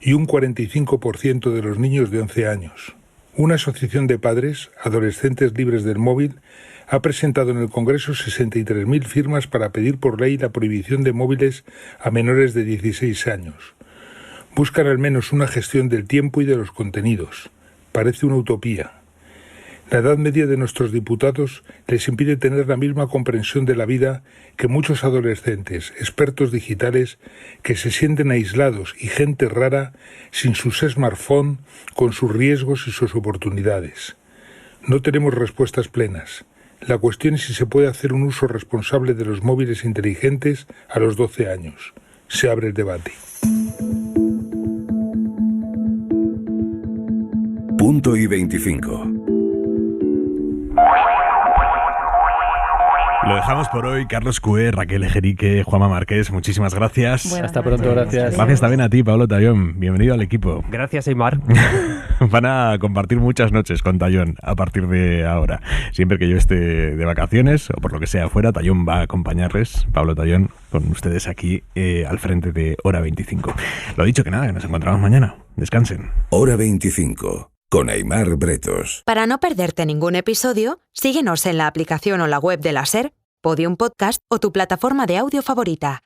y un 45% de los niños de 11 años. Una asociación de padres, adolescentes libres del móvil, ha presentado en el Congreso 63.000 firmas para pedir por ley la prohibición de móviles a menores de 16 años. Buscan al menos una gestión del tiempo y de los contenidos. Parece una utopía. La edad media de nuestros diputados les impide tener la misma comprensión de la vida que muchos adolescentes, expertos digitales, que se sienten aislados y gente rara sin sus smartphones, con sus riesgos y sus oportunidades. No tenemos respuestas plenas. La cuestión es si se puede hacer un uso responsable de los móviles inteligentes a los 12 años. Se abre el debate. Punto y 25. Lo dejamos por hoy. Carlos Cue, Raquel Ejerique, Juanma Márquez, muchísimas gracias. Buenas Hasta pronto, gracias. Gracias también a ti, Pablo Tallón. Bienvenido al equipo. Gracias, Aymar. Van a compartir muchas noches con Tallón a partir de ahora. Siempre que yo esté de vacaciones o por lo que sea afuera, Tallón va a acompañarles. Pablo Tallón con ustedes aquí al frente de Hora 25. Lo dicho, que nada, que nos encontramos mañana. Descansen. Hora 25. Con Aymar Bretos. Para no perderte ningún episodio, síguenos en la aplicación o la web de la SER, Podium Podcast o tu plataforma de audio favorita.